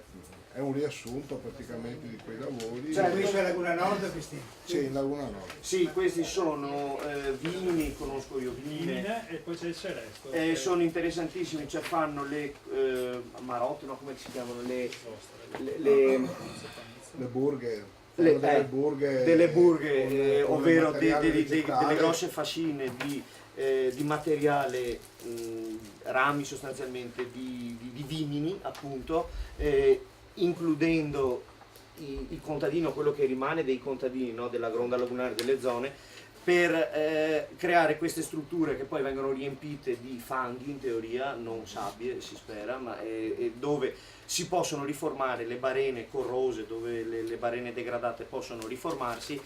è un riassunto praticamente di quei lavori. Cioè, Qui c'è Laguna Nord, questi. Sì, in Laguna Nord. Sì, questi sono Vimini, conosco io Vimine. Vimine e poi c'è il Seresto. Sono interessantissimi, cioè fanno le marotte, no, come si chiamano? Le Le burghe. Le- delle burghe, con ovvero materiale delle vegetale. grosse fascine di materiale, rami sostanzialmente di vimini, appunto, includendo il contadino, quello che rimane dei contadini, no, della gronda lagunare delle zone, per creare queste strutture che poi vengono riempite di fanghi, in teoria, non sabbie si spera, ma dove si possono riformare le barene corrose, dove le barene degradate possono riformarsi,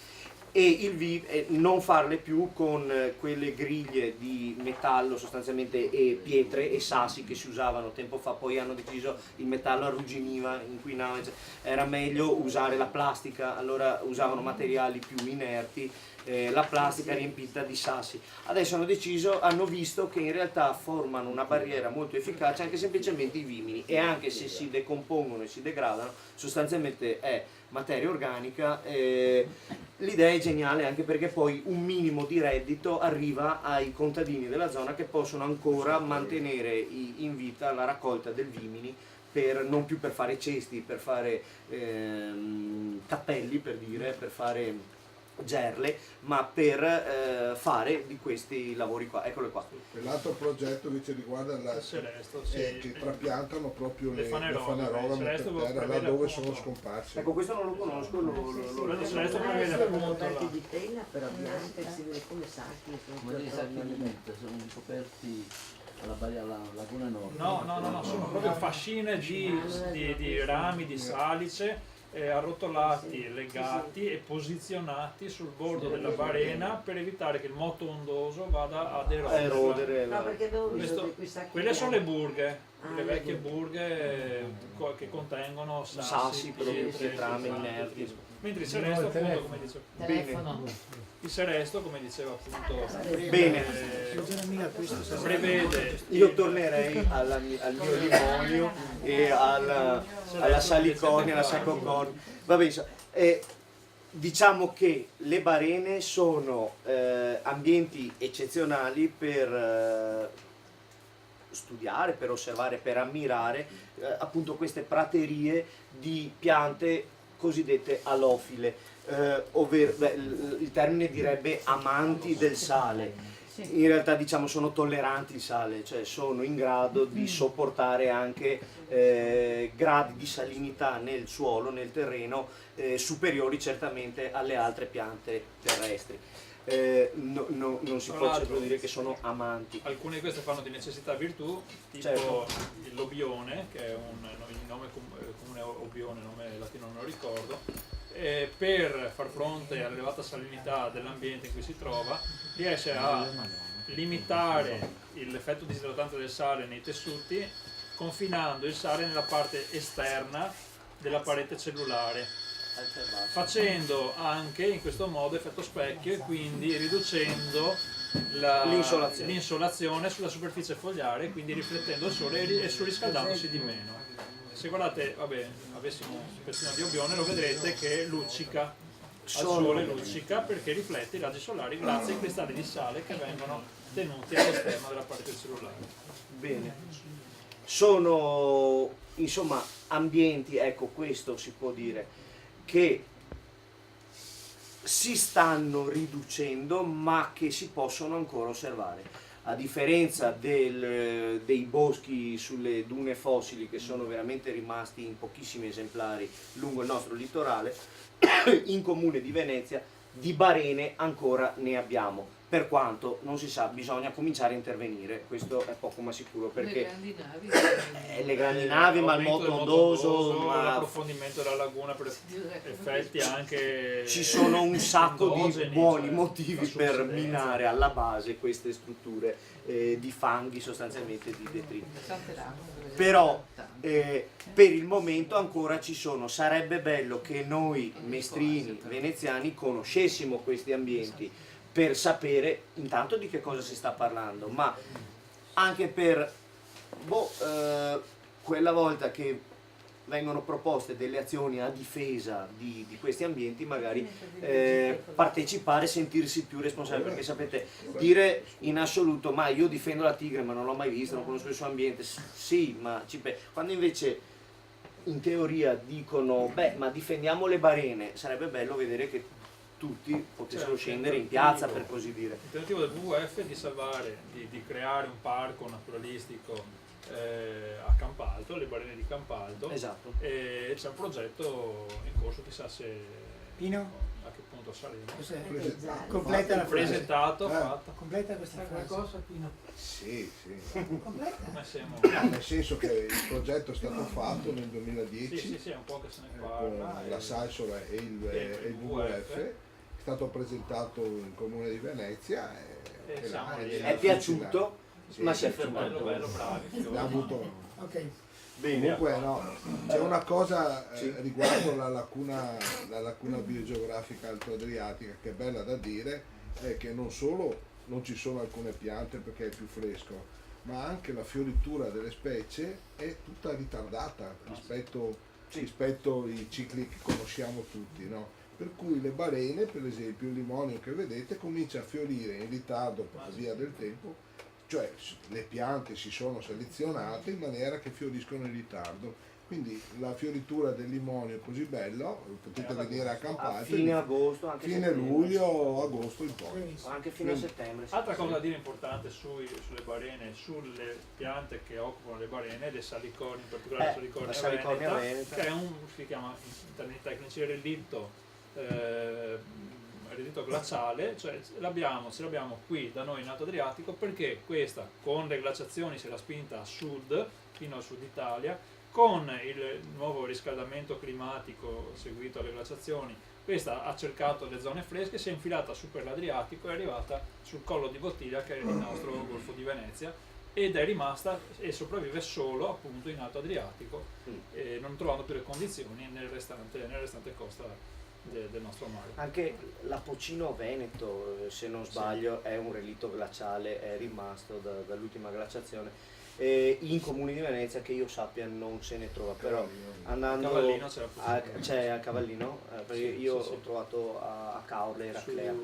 e non farle più con quelle griglie di metallo sostanzialmente, e pietre e sassi che si usavano tempo fa. Poi hanno deciso il metallo arrugginiva, inquinava, era meglio usare la plastica, allora usavano materiali più inerti, la plastica riempita di sassi. Adesso hanno visto che in realtà formano una barriera molto efficace anche semplicemente i vimini, e anche se si decompongono e si degradano, sostanzialmente è materia organica. L'idea è geniale anche perché poi un minimo di reddito arriva ai contadini della zona, che possono ancora mantenere in vita la raccolta del vimini, non più per fare cesti, per fare cappelli, per fare gerle, ma per fare di questi lavori qua. Eccole qua. L'altro progetto invece riguarda Il Seresto, sì. che trapiantano proprio Le le faneroghe, faneroghe per Seresto terra, là prevede dove appunto- sono scomparsi. Ecco, questo non lo conosco, Il Seresto prevede Sono appunto coperti di tela però bianca, si vede come sacchi. Come dei sacchi di mente, sono coperti alla Laguna Nord. No, sono proprio fascine di rami di salice arrotolati, legati e posizionati sul bordo della barena per evitare che il moto ondoso vada ad erodere. No, perché avevo visto Questo- quei sacchi. Quelle sono le burghe, Ah, le le vecchie burghe che contengono Sassi, pietre, pietrame pietrame, inerti. mentre il Seresto, appunto, come dicevo, Telefono. il Seresto, come diceva appunto, Bene. prevede Io tornerei al mio limonio e alla saliconia, alla saccoconia. Va bene, diciamo che le barene sono ambienti eccezionali per studiare, per osservare, per ammirare appunto queste praterie di piante cosiddette alofile, ovvero il termine direbbe amanti del sale. In realtà diciamo sono tolleranti il sale, cioè sono in grado di sopportare anche gradi di salinità nel suolo, nel terreno, superiori certamente alle altre piante terrestri. Non si Tra può l'altro- certo dire che sono amanti. alcune di queste fanno di necessità virtù, tipo Certo. il lobione, che è il nome comune obione, nome latino non lo ricordo, per far fronte all'elevata salinità dell'ambiente in cui si trova, riesce a limitare l'effetto disidratante del sale nei tessuti confinando il sale nella parte esterna della parete cellulare, facendo anche in questo modo effetto specchio e quindi riducendo l'insolazione sulla superficie fogliare, quindi riflettendo il sole e surriscaldandosi di meno. Se guardate, vabbè, avessimo un pezzino di Obbione lo vedrete che luccica, al sole luccica perché riflette i raggi solari grazie ai cristalli di sale che vengono tenuti all'esterno della parete cellulare. Bene, sono insomma ambienti, ecco, questo si può dire, che si stanno riducendo ma che si possono ancora osservare. A differenza dei boschi sulle dune fossili che sono veramente rimasti in pochissimi esemplari lungo il nostro litorale, in Comune di Venezia di barene ancora ne abbiamo. Per quanto non si sa, bisogna cominciare a intervenire, questo è poco ma sicuro, perché le grandi navi, ma il moto ondoso, l'approfondimento della laguna per effetti anche ci sono un sacco di buoni motivi per minare alla base queste strutture di fanghi, sostanzialmente di detriti. Però per il momento ancora ci sono. Sarebbe bello che noi mestrini veneziani conoscessimo questi ambienti per sapere intanto di che cosa si sta parlando, ma anche per quella volta che vengono proposte delle azioni a difesa di questi ambienti, magari partecipare, sentirsi più responsabili, perché sapete, dire in assoluto ma io difendo la tigre ma non l'ho mai vista, non conosco il suo ambiente, sì, ma quando invece in teoria dicono beh ma difendiamo le balene, sarebbe bello vedere che tutti potessero scendere in piazza, per così dire. Il tentativo del WWF è di salvare, di creare un parco naturalistico a Campalto, le balene di Campalto. Esatto. E c'è un progetto in corso, chissà se Pino? a che punto saremo. Completa la Presentato, fatto. Completa questa cosa, Pino. Sì, sì. Completa. Come siamo? Nel senso che il progetto è stato fatto nel 2010 Sì, è un po' che se ne parla. con la Salsola e il WWF, è stato presentato in Comune di Venezia è piaciuto, sì, ma si è fermato. Bello, bravi. Ha avuto. Ok. Bene. Comunque no, c'è una cosa riguardo la lacuna biogeografica altoadriatica che è bella da dire, è che non solo non ci sono alcune piante perché è più fresco, ma anche la fioritura delle specie è tutta ritardata rispetto ai cicli che conosciamo tutti, no? Per cui le balene, per esempio il limonio che vedete, comincia a fiorire in ritardo per via del tempo, cioè le piante si sono selezionate in maniera che fioriscono in ritardo. Quindi la fioritura del limonio è così bello, potete vedere a Campalto, fine agosto, anche fine luglio, agosto in poi. anche fino a settembre. Altra cosa da dire importante sulle balene, sulle piante che occupano le balene, le salicornie, in particolare la salicornia veneta, che è si chiama in termini tecnici reddito glaciale, cioè ce l'abbiamo qui da noi in Alto Adriatico perché questa con le glaciazioni si era spinta a sud, fino al sud Italia, con il nuovo riscaldamento climatico seguito alle glaciazioni, questa ha cercato le zone fresche, si è infilata su per l'Adriatico e è arrivata sul collo di bottiglia che è il nostro Golfo di Venezia ed è rimasta e sopravvive solo appunto in Alto Adriatico, non trovando più le condizioni nella restante costa del nostro mare. Anche l'Apocino Veneto, se non sbaglio, è un relitto glaciale, è rimasto dall'ultima glaciazione. In Comune di Venezia che io sappia non se ne trova, però andando a Cavallino c'è a Cavallino, perché io ho trovato a Caorle e Raclea,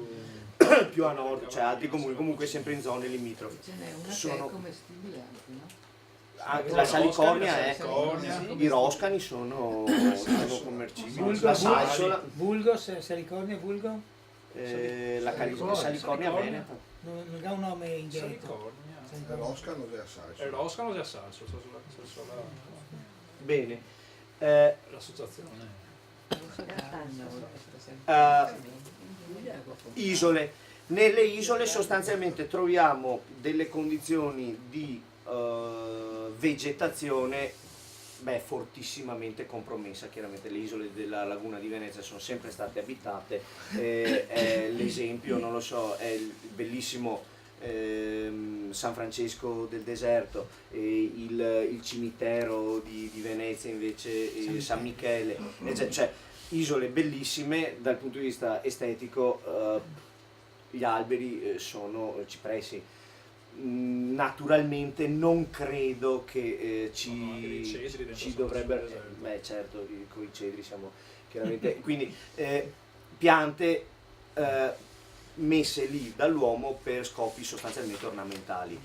più a nord, c'è altri comuni, comunque sempre in zone limitrofe. Ce n'è una che è commestibile anche, no? Anche la salicornia è, i roscani sono commercibili, la salsola, Vulgo, salicornia, vulgo? la salicornia veneta. Non ha un nome in dialetto. Roscano e Assalso. Roscano e Assalso, Bene. L'associazione. Isole. Nelle isole sostanzialmente troviamo delle condizioni di vegetazione fortissimamente compromessa. Chiaramente le isole della laguna di Venezia sono sempre state abitate, l'esempio, non lo so, è il bellissimo San Francesco del Deserto, il cimitero di Venezia invece, San Michele, cioè isole bellissime dal punto di vista estetico, gli alberi sono cipressi. Naturalmente non credo che ci dovrebbero, beh certo, con i cedri siamo chiaramente, quindi piante messe lì dall'uomo per scopi sostanzialmente ornamentali.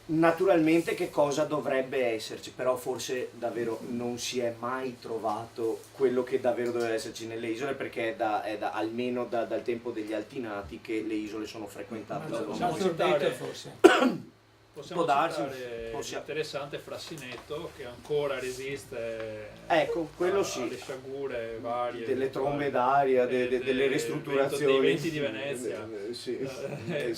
Naturalmente che cosa dovrebbe esserci, però forse davvero non si è mai trovato quello che davvero doveva esserci nelle isole, perché almeno dal tempo degli Altinati che le isole sono frequentate dall'uomo. Possiamo Può darsi, citare l'interessante Frassinetto che ancora resiste, ecco, quello sì, alle sciagure varie delle trombe d'aria, delle ristrutturazioni, dei venti di Venezia, sì.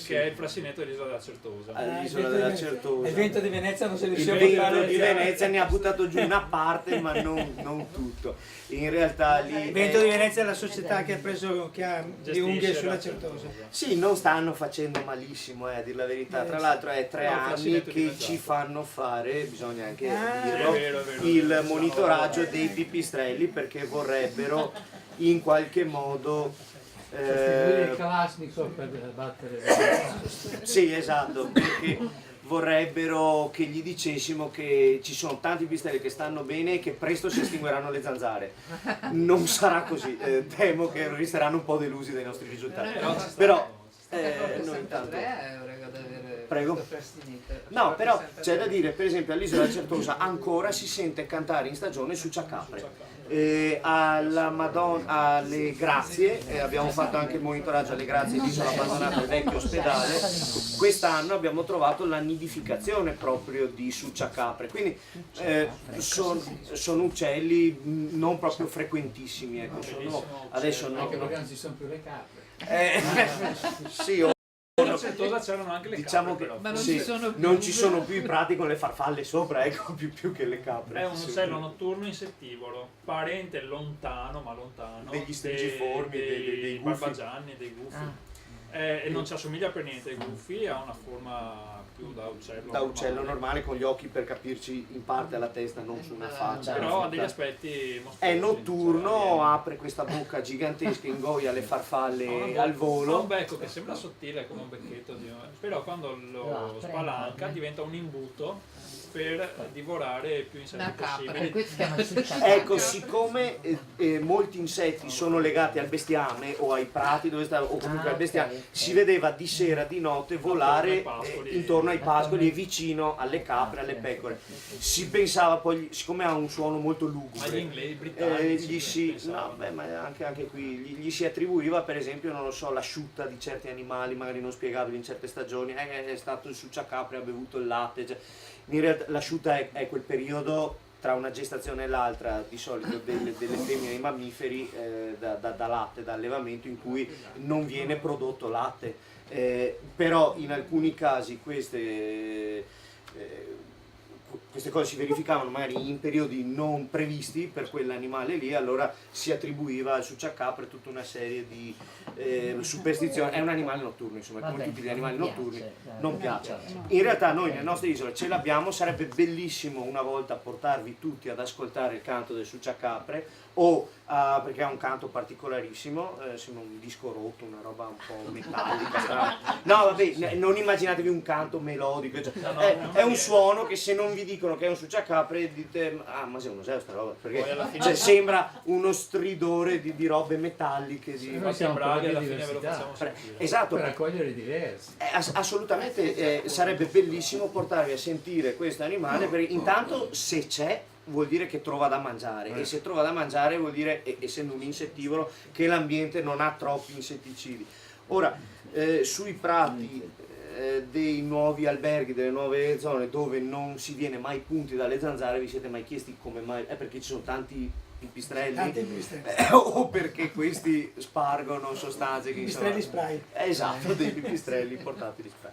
che è il Frassinetto dell'isola della Certosa. All'isola della Certosa. Il vento di Venezia non se Il riusciva a vento buttare di Venezia ne ha buttato giù una parte, ma non tutto. In realtà lì il vento di Venezia è la società che ha preso le unghie sulla Certosa. sì, non stanno facendo malissimo, a dire la verità. Tra l'altro è 3 anni che ci fanno fare, bisogna anche dirlo, È vero, il monitoraggio dei pipistrelli, perché vorrebbero in qualche modo il Kalashnikov per battere sì, esatto, perché vorrebbero che gli dicessimo che ci sono tanti pipistrelli che stanno bene e che presto si estingueranno le zanzare. Non sarà così, temo che resteranno un po' delusi dai nostri risultati. Però noi intanto... Prego. No, però c'è da dire, per esempio all'isola Certosa ancora si sente cantare in stagione Succiacapre. Alle Grazie, abbiamo fatto anche il monitoraggio alle Grazie di Isola Abbandonata al vecchio ospedale. Quest'anno abbiamo trovato la nidificazione proprio di Succiacapre, quindi sono uccelli non proprio frequentissimi, ecco. Adesso no, anche perché non ci sono più le capre. sì, Alla Certosa c'erano anche le diciamo capre, che però. Ma non sì, ci sono più. non ci sono più i prati con le farfalle sopra, ecco, più che le capre. È un uccello notturno insettivoro, parente lontano, ma lontano, Degli strigiformi, dei gufi. barbagianni, dei gufi. E non ci assomiglia per niente ai gufi, ha una forma più da uccello. Da uccello normale, con gli occhi, per capirci, in parte alla testa, non su una faccia. Però ha degli aspetti mostruosi. È notturno, cioè, apre questa bocca gigantesca, ingoia le farfalle ha al un volo. becco che sembra sottile come un becchetto, però quando lo spalanca diventa un imbuto per divorare più insetti Una capra, possibili. questo si chiama Succiacapre. Ecco, siccome molti insetti sono legati al bestiame o ai prati dove sta, o comunque al bestiame, si vedeva di sera, di notte volare intorno ai pascoli e vicino alle capre, alle pecore. Si pensava poi, siccome ha un suono molto Ma gli lugubre, inglesi, britannici, no, beh, ma anche qui gli si attribuiva, per esempio, non lo so, l'asciutta di certi animali magari non spiegabili in certe stagioni, è stato il Succiacapre, ha bevuto il latte, cioè, in realtà l'asciutta è quel periodo tra una gestazione e l'altra, di solito delle femmine dei mammiferi, da latte, da allevamento, in cui non viene prodotto latte, però in alcuni casi queste cose si verificavano magari in periodi non previsti per quell'animale lì, allora si attribuiva al Succiacapre tutta una serie di superstizioni. È un animale notturno, insomma, come tutti gli animali notturni, non piace. In realtà noi nelle nostre isole ce l'abbiamo, sarebbe bellissimo una volta portarvi tutti ad ascoltare il canto del Succiacapre, o perché ha un canto particolarissimo, sembra un disco rotto, una roba un po' metallica, strana. No, vabbè, non immaginatevi un canto melodico, cioè, è un suono che se non vi dicono che è un Succiacapre dite ma se non cos'è sta roba, perché cioè, sembra uno stridore di robe metalliche. Noi siamo bravi alla alla fine ve lo diversità. facciamo sentire. Esatto, Per raccogliere i diversi. assolutamente sarebbe bellissimo portarvi a sentire questo animale, perché intanto se c'è vuol dire che trova da mangiare, e se trova da mangiare vuol dire, essendo un insettivoro, che l'ambiente non ha troppi insetticidi. Ora, sui prati dei nuovi alberghi, delle nuove zone dove non si viene mai punti dalle zanzare, vi siete mai chiesti come mai? Perché ci sono tanti pipistrelli, o perché questi spargono sostanze che Pipistrelli spray. Esatto, dei pipistrelli portatili spray.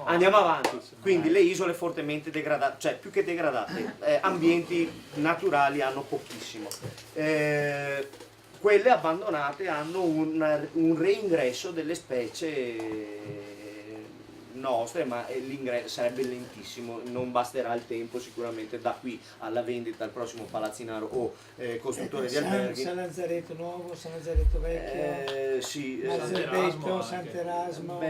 Andiamo avanti, quindi le isole fortemente degradate, cioè più che degradate, ambienti naturali hanno pochissimo. Quelle abbandonate hanno un reingresso delle specie nostre, ma l'ingresso sarebbe lentissimo, non basterà il tempo sicuramente da qui alla vendita al prossimo palazzinaro o costruttore di alberghi. San Lazzaretto Nuovo, San Lazzaretto Vecchio, Sì, Mazzerbeto, Sant'Erasmo,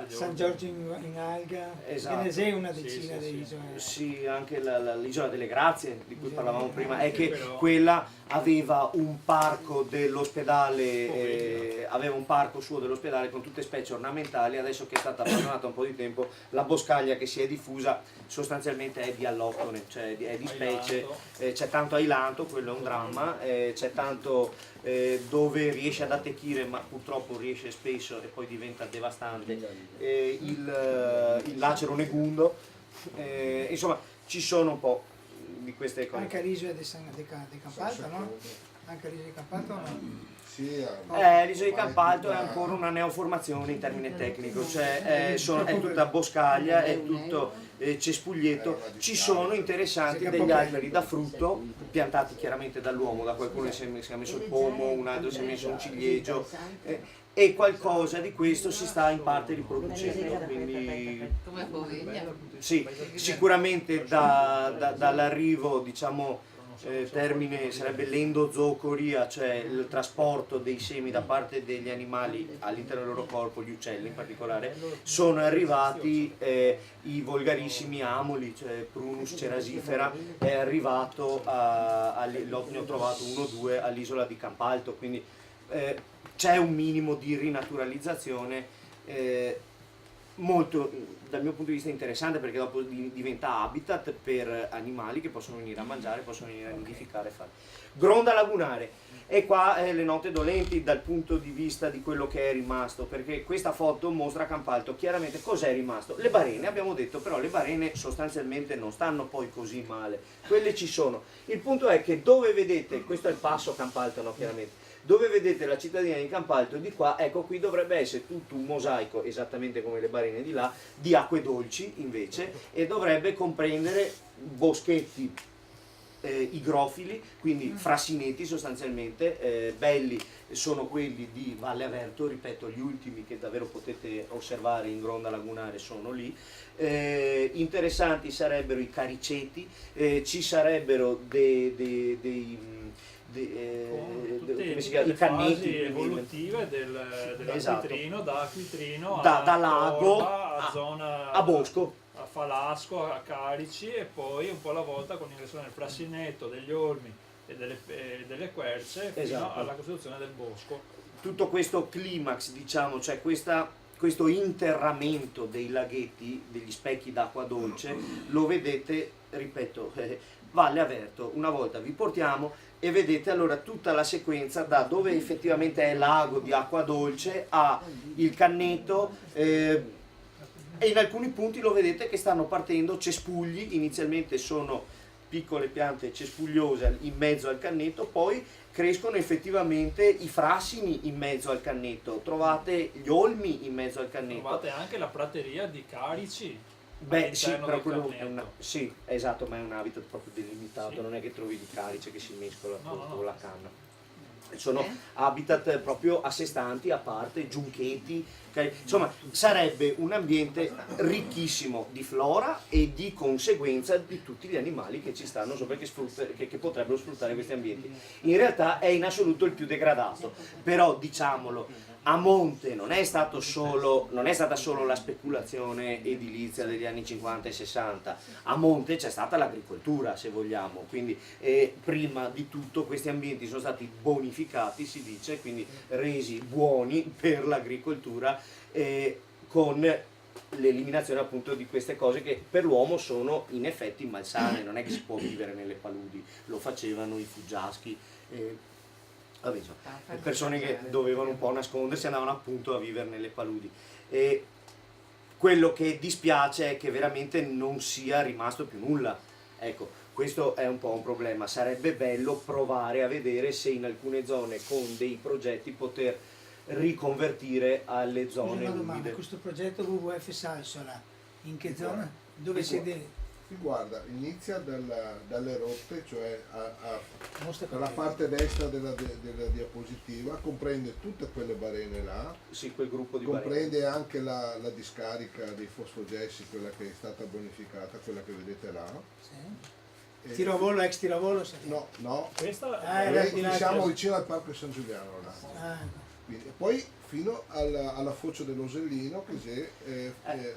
San Giorgio in Alga, Esatto. ce ne sei una decina di isole. Sì, anche l'isola delle Grazie di cui parlavamo prima, è che però- quella aveva un parco dell'ospedale, aveva un parco suo dell'ospedale con tutte specie ornamentali. Adesso che è stata abbandonata un po' di tempo, la boscaglia che si è diffusa sostanzialmente è di alloctone, cioè è di specie, c'è tanto ailanto, quello è un dramma, c'è tanto dove riesce ad attecchire, ma purtroppo riesce spesso e poi diventa devastante, il lacero negundo, insomma ci sono un po' di queste cose. Anche l'isola di Campalto, no? Anche l'isola di Campalto no? Sì, L'isola di Campalto è ancora una neoformazione in termine tecnico, cioè è tutta boscaglia, è tutto cespuglietto. Ci sono interessanti degli alberi da frutto piantati chiaramente dall'uomo, da qualcuno si è messo il pomo, un altro si è messo un ciliegio, e qualcosa di questo si sta in parte riproducendo, quindi Come Bovegna. sì, sicuramente dall'arrivo, diciamo, termine sarebbe l'endozoocoria, cioè il trasporto dei semi da parte degli animali all'interno del loro corpo, gli uccelli in particolare, sono arrivati i volgarissimi amoli, cioè Prunus cerasifera è arrivato ne ho trovato 1 o 2 all'isola di Campalto, quindi c'è un minimo di rinaturalizzazione molto, dal mio punto di vista, interessante, perché dopo diventa habitat per animali che possono venire a mangiare, possono venire a nidificare, fare. Gronda lagunare, e qua le note dolenti dal punto di vista di quello che è rimasto, perché questa foto mostra a Campalto chiaramente cos'è rimasto. Le barene, abbiamo detto, però le barene sostanzialmente non stanno poi così male, quelle ci sono. Il punto è che dove vedete, questo è il passo Campalto, no, chiaramente, dove vedete la cittadina di Campalto di qua, ecco, qui dovrebbe essere tutto un mosaico, esattamente come le barene di là, di acque dolci invece, e dovrebbe comprendere boschetti igrofili, quindi frassineti sostanzialmente, belli sono quelli di Valle Averto, ripeto, gli ultimi che davvero potete osservare in Gronda lagunare sono lì. Interessanti sarebbero i cariceti, ci sarebbero come si chiama? I cannetti evolutive dell'acquitrino, esatto. da acquitrino da lago a zona a bosco, a Falasco, a Carici, e poi un po' alla volta con l'ingresso nel Frassinetto, degli Olmi e delle Querce, fino esatto, alla costruzione del bosco. tutto questo climax, diciamo, cioè questo interramento dei laghetti, degli specchi d'acqua dolce, lo vedete, ripeto, Valle Averto. Una volta vi portiamo e vedete allora tutta la sequenza da dove effettivamente è lago di acqua dolce a il Canneto, e in alcuni punti lo vedete che stanno partendo cespugli, inizialmente sono piccole piante cespugliose in mezzo al Canneto, poi crescono effettivamente i frassini in mezzo al Canneto, trovate gli olmi in mezzo al Canneto. Trovate anche la prateria di Carici. Beh sì, all'interno però del quello Canneto. sì, esatto, ma è un habitat proprio delimitato, Sì. non è che trovi di carice che si mescola No, con no. la canna. Sono habitat proprio a sé stanti, a parte, giuncheti, insomma sarebbe un ambiente ricchissimo di flora e di conseguenza di tutti gli animali che ci stanno sopra, che potrebbero sfruttare questi ambienti. In realtà è in assoluto il più degradato, però diciamolo, a monte non è stata solo la speculazione edilizia degli anni 50 e 60, a monte c'è stata l'agricoltura, se vogliamo, quindi prima di tutto questi ambienti sono stati bonificati, si dice, quindi resi buoni per l'agricoltura, con l'eliminazione appunto di queste cose che per l'uomo sono in effetti malsane. Non è che si può vivere nelle paludi, lo facevano i fuggiaschi, vabbè, insomma, le persone che dovevano un po' nascondersi andavano appunto a vivere nelle paludi. E quello che dispiace è che veramente non sia rimasto più nulla. Ecco, questo è un po' un problema. Sarebbe bello provare a vedere se in alcune zone con dei progetti poter riconvertire alle Scusa, zone una domanda, umide. questo progetto WWF Salsola, in che zona? Dove siete? Guarda, inizia dalle rotte, cioè dalla parte destra della diapositiva, comprende tutte quelle barene là, Sì, quel gruppo di comprende anche la discarica dei fosfogessi, quella che è stata bonificata, quella che vedete là. Sì. Tiravolo, ex Tiravolo? No, Questa era di là, siamo vicino al Parco San Giuliano là. Ah, Quindi, e poi fino alla foce dell'Osellino che è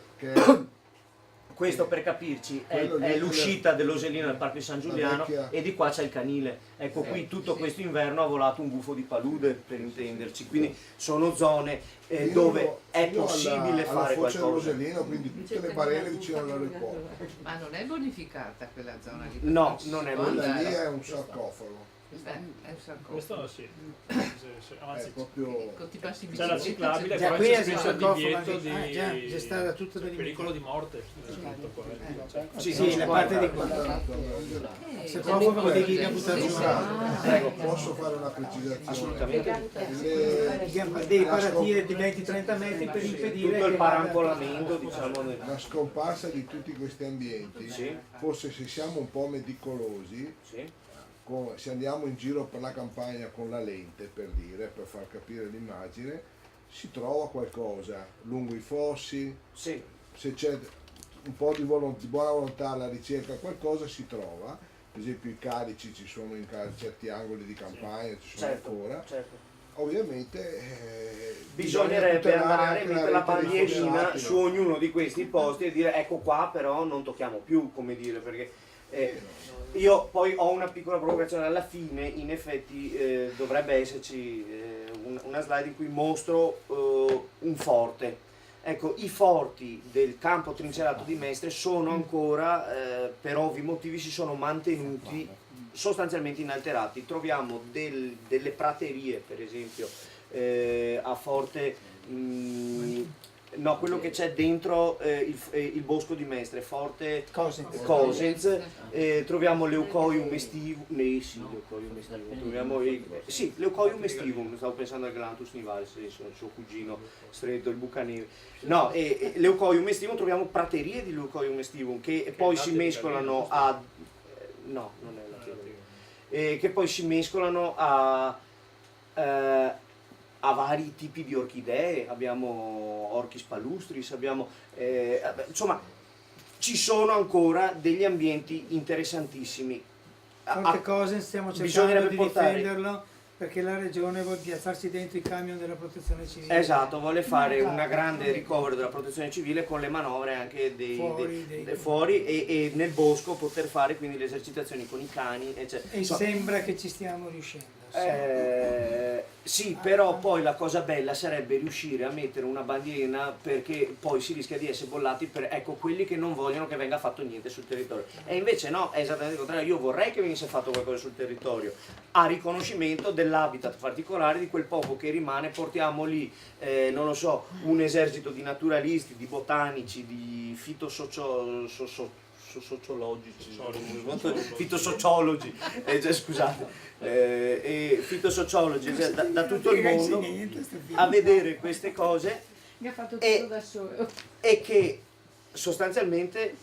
Questo per capirci è Quello lì è l'uscita dell'Osellino dal Parco di San Giuliano vecchia- e di qua c'è il canile. Ecco, qui tutto questo inverno ha volato un gufo di palude, per intenderci, quindi sono zone fino- dove è fino possibile alla fare foce qualcosa. dell'Osellino, quindi tutte le barene vicino all'aeroporto. Ma non è bonificata quella zona lì? No, non è Quella bonificata. lì è un sarcofago, È un sarcofago. questo sì. è Anzi, proprio Con ti passi c'è la ciclabile, già poi qui c'è è scritto il sarcofago, divieto già stata tutta di pericolo di morte. È scritto qua. Sì, Sì, la parte di qua. Eh, Se proprio devi da buttare giù. Prego. Posso fare una precisazione? Assolutamente. Devi partire di 20-30 metri per impedire Tutto il che parancolamento, diciamo, La scomparsa di tutti questi ambienti, Sì. forse se siamo un po' meticolosi, sì. se andiamo in giro per la campagna con la lente, per dire, per far capire l'immagine, si trova qualcosa lungo i fossi, Sì. se c'è un po' di buona volontà alla ricerca qualcosa si trova, per esempio i calici ci sono in certi angoli di campagna, ci sono Certo, ancora. certo. Ovviamente Bisognerebbe tutelare andare e anche mettere la rete dei bandierina fosfati. su ognuno di questi posti e dire ecco qua però non tocchiamo più, come dire, perché io poi ho una piccola provocazione alla fine, in effetti dovrebbe esserci una slide in cui mostro un forte. Ecco, i forti del campo trincerato di Mestre sono ancora, per ovvi motivi, si sono mantenuti sostanzialmente inalterati. Troviamo delle praterie, per esempio, a Forte, no, quello che c'è dentro il bosco di Mestre, Forte Cosens, troviamo Leucoium estivum, Leucoium estivum, troviamo Leucoium estivum, stavo pensando al Galanthus nivalis, il suo cugino stretto, il bucaneve. No, Leucoium estivum, troviamo praterie di Leucoium estivum che poi si mescolano a... no, non è la teoria. Che poi si mescolano a vari tipi di orchidee, abbiamo Orchis palustris, abbiamo, insomma, ci sono ancora degli ambienti interessantissimi. Forte cose stiamo cercando bisognerebbe di portare- difenderlo perché la regione vuole piazzarsi dentro i camion della protezione civile. Esatto, vuole fare una grande recovery della protezione civile con le manovre anche fuori e nel bosco poter fare quindi le esercitazioni con i cani, eccetera. E sembra che ci stiamo riuscendo. Sì, però poi la cosa bella sarebbe riuscire a mettere una bandierina, perché poi si rischia di essere bollati per quelli che non vogliono che venga fatto niente sul territorio. E invece no, è esattamente il contrario, io vorrei che venisse fatto qualcosa sul territorio, a riconoscimento dell'habitat particolare di quel popolo che rimane. Portiamo lì, non lo so, un esercito di naturalisti, di botanici, di fitosociologi, scusate, e fitosociologi, cioè, da tutto il mondo a vedere queste cose Mi ha fatto tutto da solo. e che sostanzialmente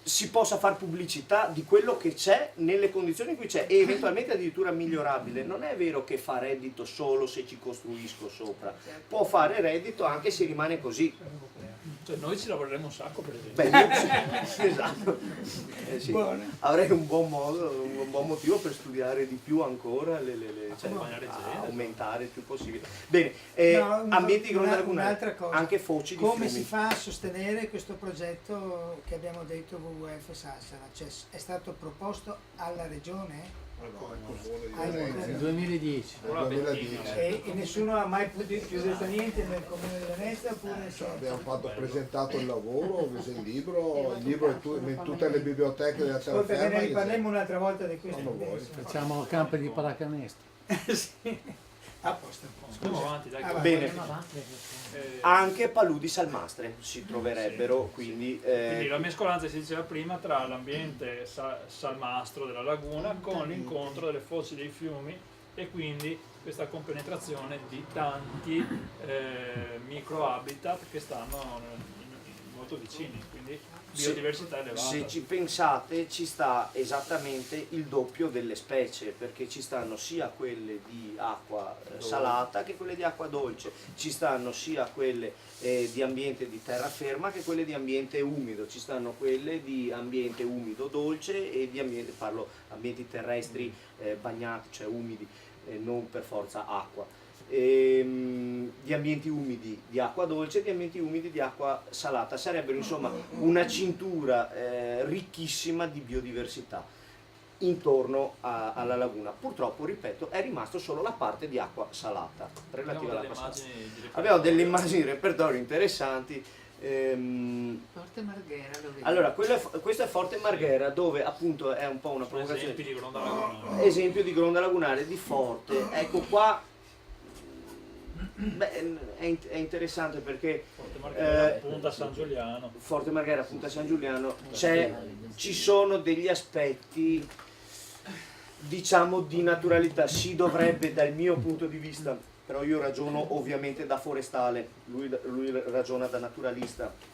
si possa fare pubblicità di quello che c'è nelle condizioni in cui c'è e eventualmente addirittura migliorabile. Non è vero che fa reddito solo se ci costruisco sopra, può fare reddito anche se rimane così. Cioè, noi ci lavoreremo un sacco, per esempio. Beh, io sì, esatto. Sì. Avrei un buon motivo per studiare di più ancora, cioè, aumentare il più possibile. Bene, ambienti di gronda lagunare, un'altra cosa, anche foci di come fiumi. si fa a sostenere questo progetto che abbiamo detto WWF Sassara? Cioè, è stato proposto alla regione? Nel 2010. E nessuno ha mai più detto niente nel comune di Venezia? Oppure Abbiamo presentato il lavoro, il libro è in tutte le biblioteche della Ascolta, ne terraferma. riparleremo un'altra volta di questo. Quando vuoi. Facciamo campi di pallacanestro. Sì. A posto. Andiamo avanti, dai. Bene, anche paludi salmastre si troverebbero, quindi Quindi la mescolanza, si diceva prima, tra l'ambiente salmastro della laguna con l'incontro delle foci dei fiumi e quindi questa compenetrazione di tanti microhabitat che stanno in molto vicini, quindi biodiversità elevata. Se ci pensate ci sta esattamente il doppio delle specie, perché ci stanno sia quelle di acqua salata che quelle di acqua dolce, ci stanno sia quelle di ambiente di terraferma che quelle di ambiente umido, ci stanno quelle di ambiente umido dolce e di ambiente, parlo ambienti terrestri bagnati, cioè umidi, non per forza acqua. Di ambienti umidi di acqua dolce e di ambienti umidi di acqua salata. Sarebbero insomma una cintura ricchissima di biodiversità intorno alla laguna. Purtroppo, ripeto, è rimasto solo la parte di acqua salata relativa all'acqua salata. Abbiamo delle immagini di repertorio interessanti. Forte Marghera, lo vedi? Allora, questo è Forte Marghera, dove appunto è un po' una provocazione. Esempi di gronda lagunare. Esempio di gronda lagunare di Forte. Ecco qua. Beh, è interessante perché Forte Marghera, Punta San Giuliano. Forte Marghera, Punta San Giuliano, ci sono degli aspetti, diciamo, di naturalità. Si dovrebbe, dal mio punto di vista, però io ragiono ovviamente da forestale, lui ragiona da naturalista.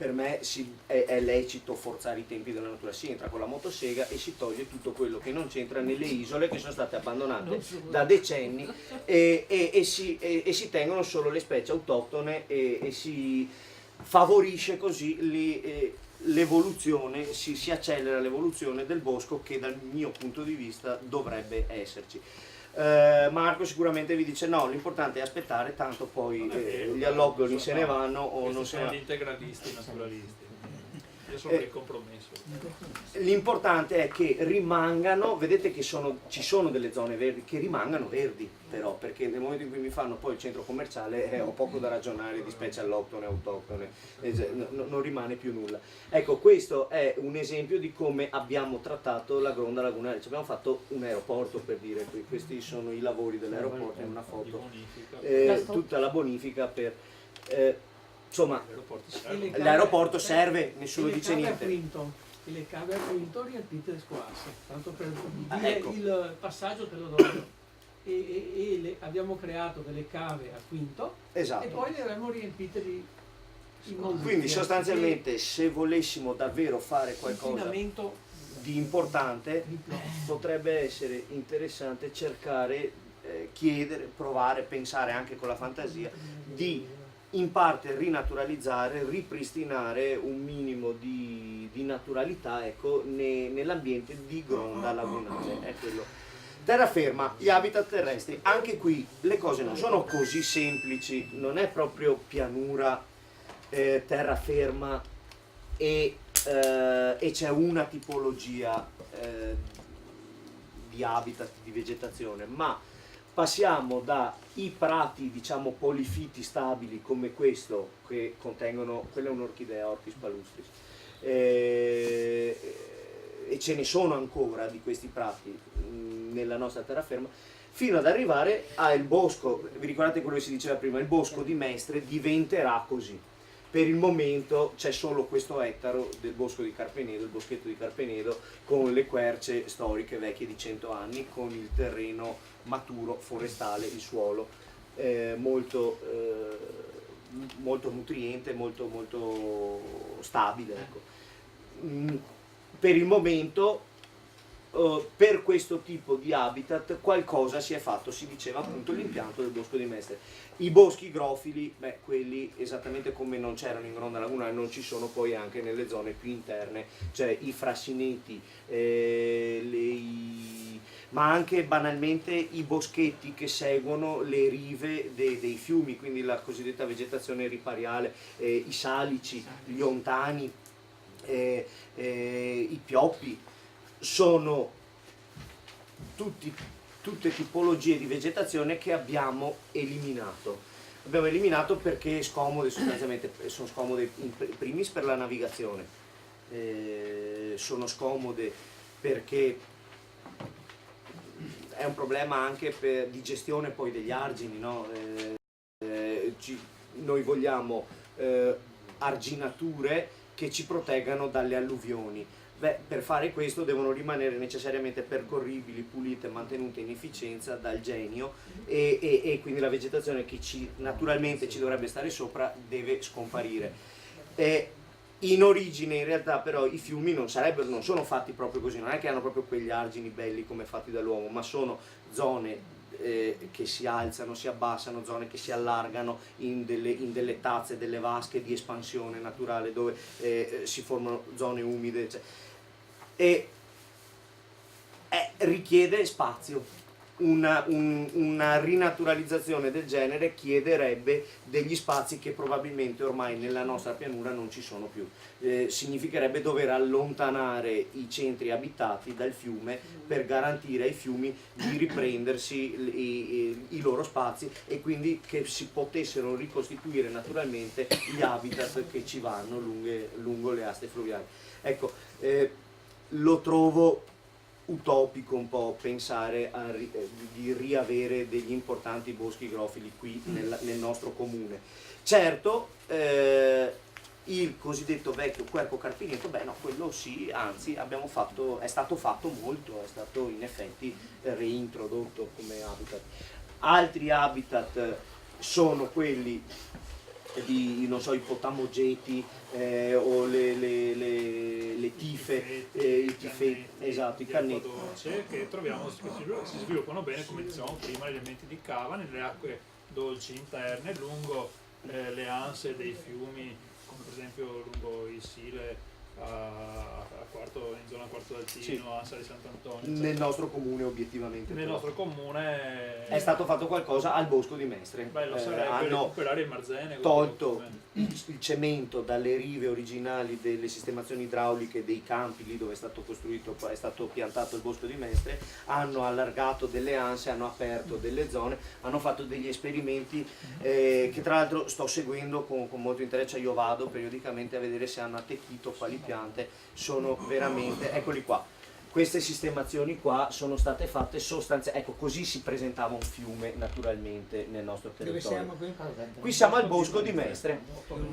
Per me è lecito forzare i tempi della natura, si entra con la motosega e si toglie tutto quello che non c'entra nelle isole che sono state abbandonate da decenni e si tengono solo le specie autoctone e si favorisce così l'evoluzione, si accelera l'evoluzione del bosco che dal mio punto di vista dovrebbe esserci. Marco sicuramente vi dice no, l'importante è aspettare, tanto poi gli allogoni se ne vanno o non se ne vanno. Sono gli integralisti, naturalisti. Io sono per il compromesso. L'importante è che rimangano, vedete che ci sono delle zone verdi, che rimangano verdi però, perché nel momento in cui mi fanno poi il centro commerciale ho poco da ragionare di specie alloctone, autoctone, non rimane più nulla. Ecco, questo è un esempio di come abbiamo trattato la gronda lagunare. Ci abbiamo fatto un aeroporto, per dire, questi sono i lavori dell'aeroporto, in una foto, tutta la bonifica per... insomma, l'aeroporto serve, nessuno dice niente. Le cave a Quinto riempite le squasse, tanto per dire ecco. Il passaggio te lo do. Abbiamo creato delle cave a Quinto, Esatto. e poi le avremmo riempite di immondizia. Quindi sostanzialmente se volessimo davvero fare qualcosa di importante potrebbe essere interessante cercare, chiedere, provare, pensare anche con la fantasia di in parte rinaturalizzare, ripristinare un minimo di naturalità, ecco, nell'ambiente di gronda lagunare. È quello. Terraferma, gli habitat terrestri, anche qui le cose non sono così semplici, non è proprio pianura, terraferma e c'è una tipologia di habitat, di vegetazione, ma passiamo dai prati, diciamo, polifiti stabili come questo, che contengono, quella è un'orchidea, Orchis palustris, e ce ne sono ancora di questi prati nella nostra terraferma, fino ad arrivare al bosco. Vi ricordate quello che si diceva prima, il bosco di Mestre diventerà così. Per il momento c'è solo questo ettaro del bosco di Carpenedo, il boschetto di Carpenedo, con le querce storiche vecchie di 100 anni, con il terreno maturo, forestale, il suolo molto nutriente, molto stabile. Ecco. Per il momento per questo tipo di habitat qualcosa si è fatto, si diceva appunto l'impianto del bosco di Mestre. I boschi grofili, beh, quelli esattamente come non c'erano in gronda lagunare non ci sono poi anche nelle zone più interne, cioè i frassineti, ma anche banalmente i boschetti che seguono le rive dei fiumi, quindi la cosiddetta vegetazione ripariale, i salici, gli ontani, i pioppi, sono tutte tipologie di vegetazione che abbiamo eliminato. Abbiamo eliminato perché scomode, sostanzialmente sono scomode in primis per la navigazione, sono scomode perché è un problema anche di gestione poi degli argini, no? Noi vogliamo arginature che ci proteggano dalle alluvioni. Beh, per fare questo devono rimanere necessariamente percorribili, pulite, mantenute in efficienza dal genio e quindi la vegetazione che naturalmente ci dovrebbe stare sopra deve scomparire. In origine in realtà però i fiumi non sono fatti proprio così, non è che hanno proprio quegli argini belli come fatti dall'uomo, ma sono zone che si alzano, si abbassano, zone che si allargano in delle tazze, delle vasche di espansione naturale dove si formano zone umide, e richiede spazio. Una rinaturalizzazione del genere chiederebbe degli spazi che probabilmente ormai nella nostra pianura non ci sono più. Significherebbe dover allontanare i centri abitati dal fiume per garantire ai fiumi di riprendersi i loro spazi e quindi che si potessero ricostituire naturalmente gli habitat che ci vanno lungo le aste fluviali. Ecco, lo trovo utopico un po' pensare di riavere degli importanti boschi igrofili qui nel nostro comune. Certo, il cosiddetto vecchio querco carpineto, beh no, quello sì, anzi è stato fatto molto, è stato in effetti reintrodotto come habitat. Altri habitat sono quelli di, non so, i potamogeti o le tife, i tifeti, esatto, i cannetti. Che troviamo si sviluppano bene, come dicevamo prima, negli ambienti di cava, nelle acque dolci interne, lungo le anse dei fiumi, come per esempio lungo il Sile in zona Quarto d'Altino, sì, Ansa di Sant'Antonio. Nel nostro comune obiettivamente. Nel nostro comune è stato fatto qualcosa al Bosco di Mestre. Bello sarebbe recuperare il Marzene. Tolto il cemento dalle rive originali delle sistemazioni idrauliche dei campi lì dove è stato costruito, è stato piantato il Bosco di Mestre, hanno allargato delle anse, hanno aperto delle zone, hanno fatto degli esperimenti che tra l'altro sto seguendo con molto interesse. Io vado periodicamente a vedere se hanno attecchito quali piante sono veramente, eccoli qua. Queste sistemazioni qua sono state fatte sostanzialmente, ecco, così si presentava un fiume naturalmente nel nostro territorio. Dove siamo qui? Qui siamo al Bosco di Mestre,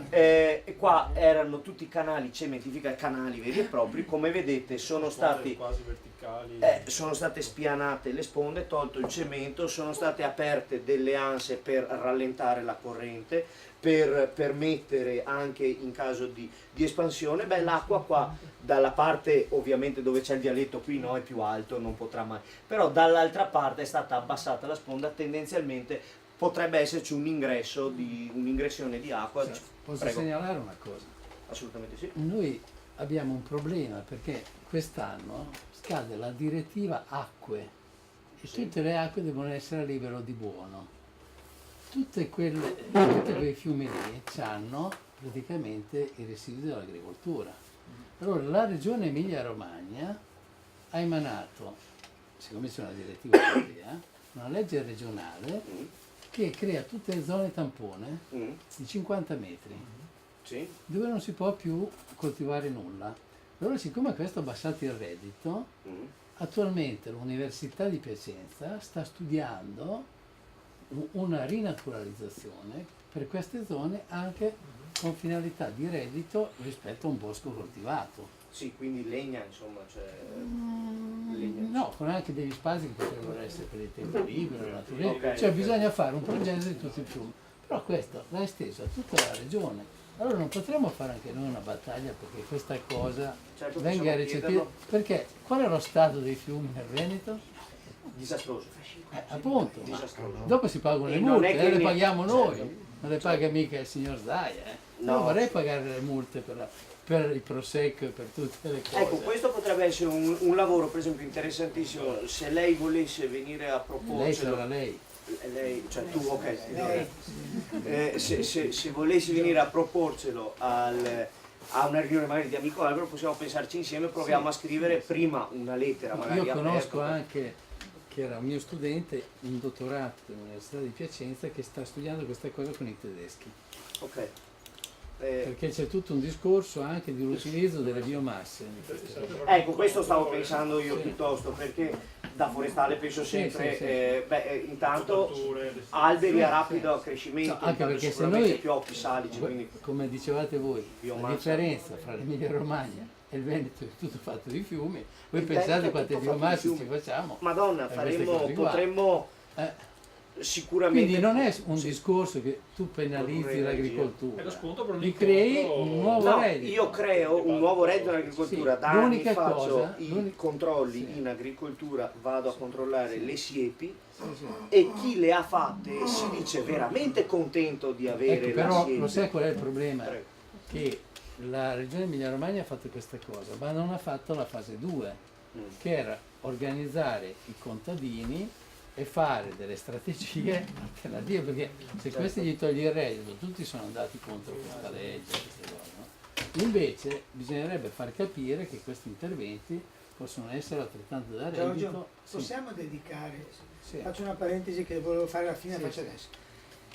e qua erano tutti canali cementificati, canali veri e propri, come vedete sono stati quasi verticali. Sono state spianate le sponde, tolto il cemento, sono state aperte delle anse per rallentare la corrente, per permettere anche in caso di espansione. Beh, l'acqua qua dalla parte ovviamente dove c'è il vialetto qui no, è più alto, non potrà mai, però dall'altra parte è stata abbassata la sponda, tendenzialmente potrebbe esserci un'ingressione di acqua. Sì, posso segnalare una cosa? Assolutamente sì. Noi abbiamo un problema perché quest'anno scade la direttiva acque e sì, tutte le acque devono essere a livello di buono. Tutti quei fiumi lì hanno praticamente i residui dell'agricoltura. Allora la regione Emilia-Romagna ha emanato, siccome c'è una direttiva europea, una legge regionale che crea tutte le zone tampone di 50 metri, sì, dove non si può più coltivare nulla. Allora siccome questo ha abbassato il reddito, attualmente l'Università di Piacenza sta studiando una rinaturalizzazione per queste zone anche con finalità di reddito rispetto a un bosco coltivato. Sì, quindi legna, insomma, No, con anche degli spazi che potrebbero essere per il tempo libero, la natura. Okay, cioè bisogna fare un progetto di tutto il fiume. Però questo l'ha esteso a tutta la regione. Allora non potremmo fare anche noi una battaglia perché questa cosa venga recepita. Perché qual è lo stato dei fiumi nel Veneto? Disastroso. Appunto. Disastroso. Dopo si pagano le multe, le paghiamo noi, non le paga mica il signor Zaia. No. Io vorrei pagare le multe per il prosecco e per tutte le cose. Ecco, questo potrebbe essere un lavoro, per esempio, interessantissimo. Se lei volesse venire a proporcelo. Lei sarà lei. Lei, cioè tu, ok. Se volessi venire a proporcelo a una riunione magari di Amico Albero, possiamo pensarci insieme, proviamo a scrivere prima una lettera magari. Io conosco anche, che era un mio studente, un dottorato all'Università di Piacenza che sta studiando questa cosa con i tedeschi. Ok. Perché c'è tutto un discorso anche di utilizzo delle biomasse. Ecco, questo stavo pensando io piuttosto, perché da forestale penso sempre, intanto alberi a rapido crescimento, anche perché se noi noi, più alti salici, quindi come dicevate voi, biomassa. La differenza fra l'Emilia Romagna e il Veneto è tutto fatto di fiumi, voi pensate quante biomasse ci facciamo? Madonna, sicuramente... Quindi non è un discorso che tu penalizzi l'agricoltura, È lo spunto per un ti crei incontro. un nuovo No, reddito. io creo un nuovo reddito all'agricoltura, Sì, da anni l'unica faccio cosa- i l'unica- controlli sì. in agricoltura, vado a controllare le siepi Sì, sì. e chi le ha fatte si dice veramente contento di avere Ecco, la però siepe. lo sai qual è il problema? Prego. Che la regione Emilia Romagna ha fatto questa cosa, ma non ha fatto la fase 2, che era organizzare i contadini e fare delle strategie alternative, perché se questi gli togli il reddito, tutti sono andati contro questa legge, queste cose, no? Invece bisognerebbe far capire che questi interventi possono essere altrettanto da reddito. Giorgio, Sì. possiamo dedicare, Sì. faccio una parentesi che volevo fare alla fine, Sì, la faccio sì. adesso.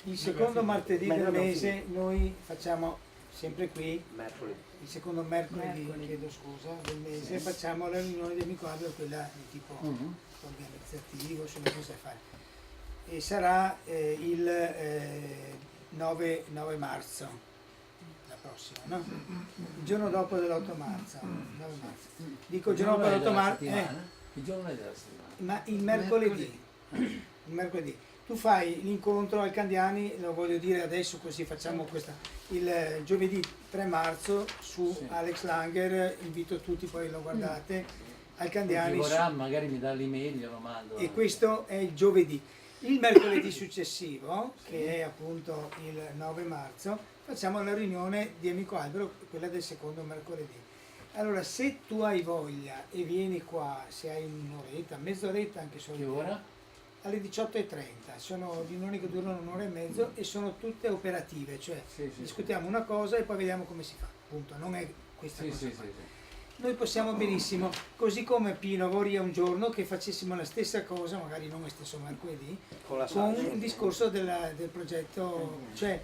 Il secondo martedì Ma del non ho mese noi facciamo sempre qui, Mercoledì. il secondo mercoledì, chiedo scusa, del mese, facciamo la riunione del Amico Albero, quella di tipo Mhm. organizzativo, sulle cose da fare. E sarà il 9 marzo, la prossima, no? Il giorno dopo dell'8 marzo. 9 marzo. Dico il giorno dopo Giorno è dell'8 della marzo, settimana? Il giorno è della settimana. ma il mercoledì. Il mercoledì. Tu fai l'incontro al Candiani, lo voglio dire adesso così facciamo questa, il giovedì 3 marzo su Sì. Alex Langer, invito tutti, poi lo guardate, al Candiani. Chi vorrà magari mi dà l'email, glielo mando. E questo è il giovedì. Il mercoledì successivo, che è appunto il 9 marzo, facciamo la riunione di Amico Albero, quella del secondo mercoledì. Allora, se tu hai voglia e vieni qua, se hai un'oretta, mezz'oretta anche solo. Che ora? Alle 18:30, sono riunioni che durano un'ora e mezzo e sono tutte operative, cioè Sì, sì. discutiamo una cosa e poi vediamo come si fa, punto, non è questa Sì, cosa sì, qua. sì, sì. Noi possiamo benissimo, così come Pino vorrei un giorno che facessimo la stessa cosa, magari non lo stesso mercoledì, Con la con salsa. il discorso del progetto, cioè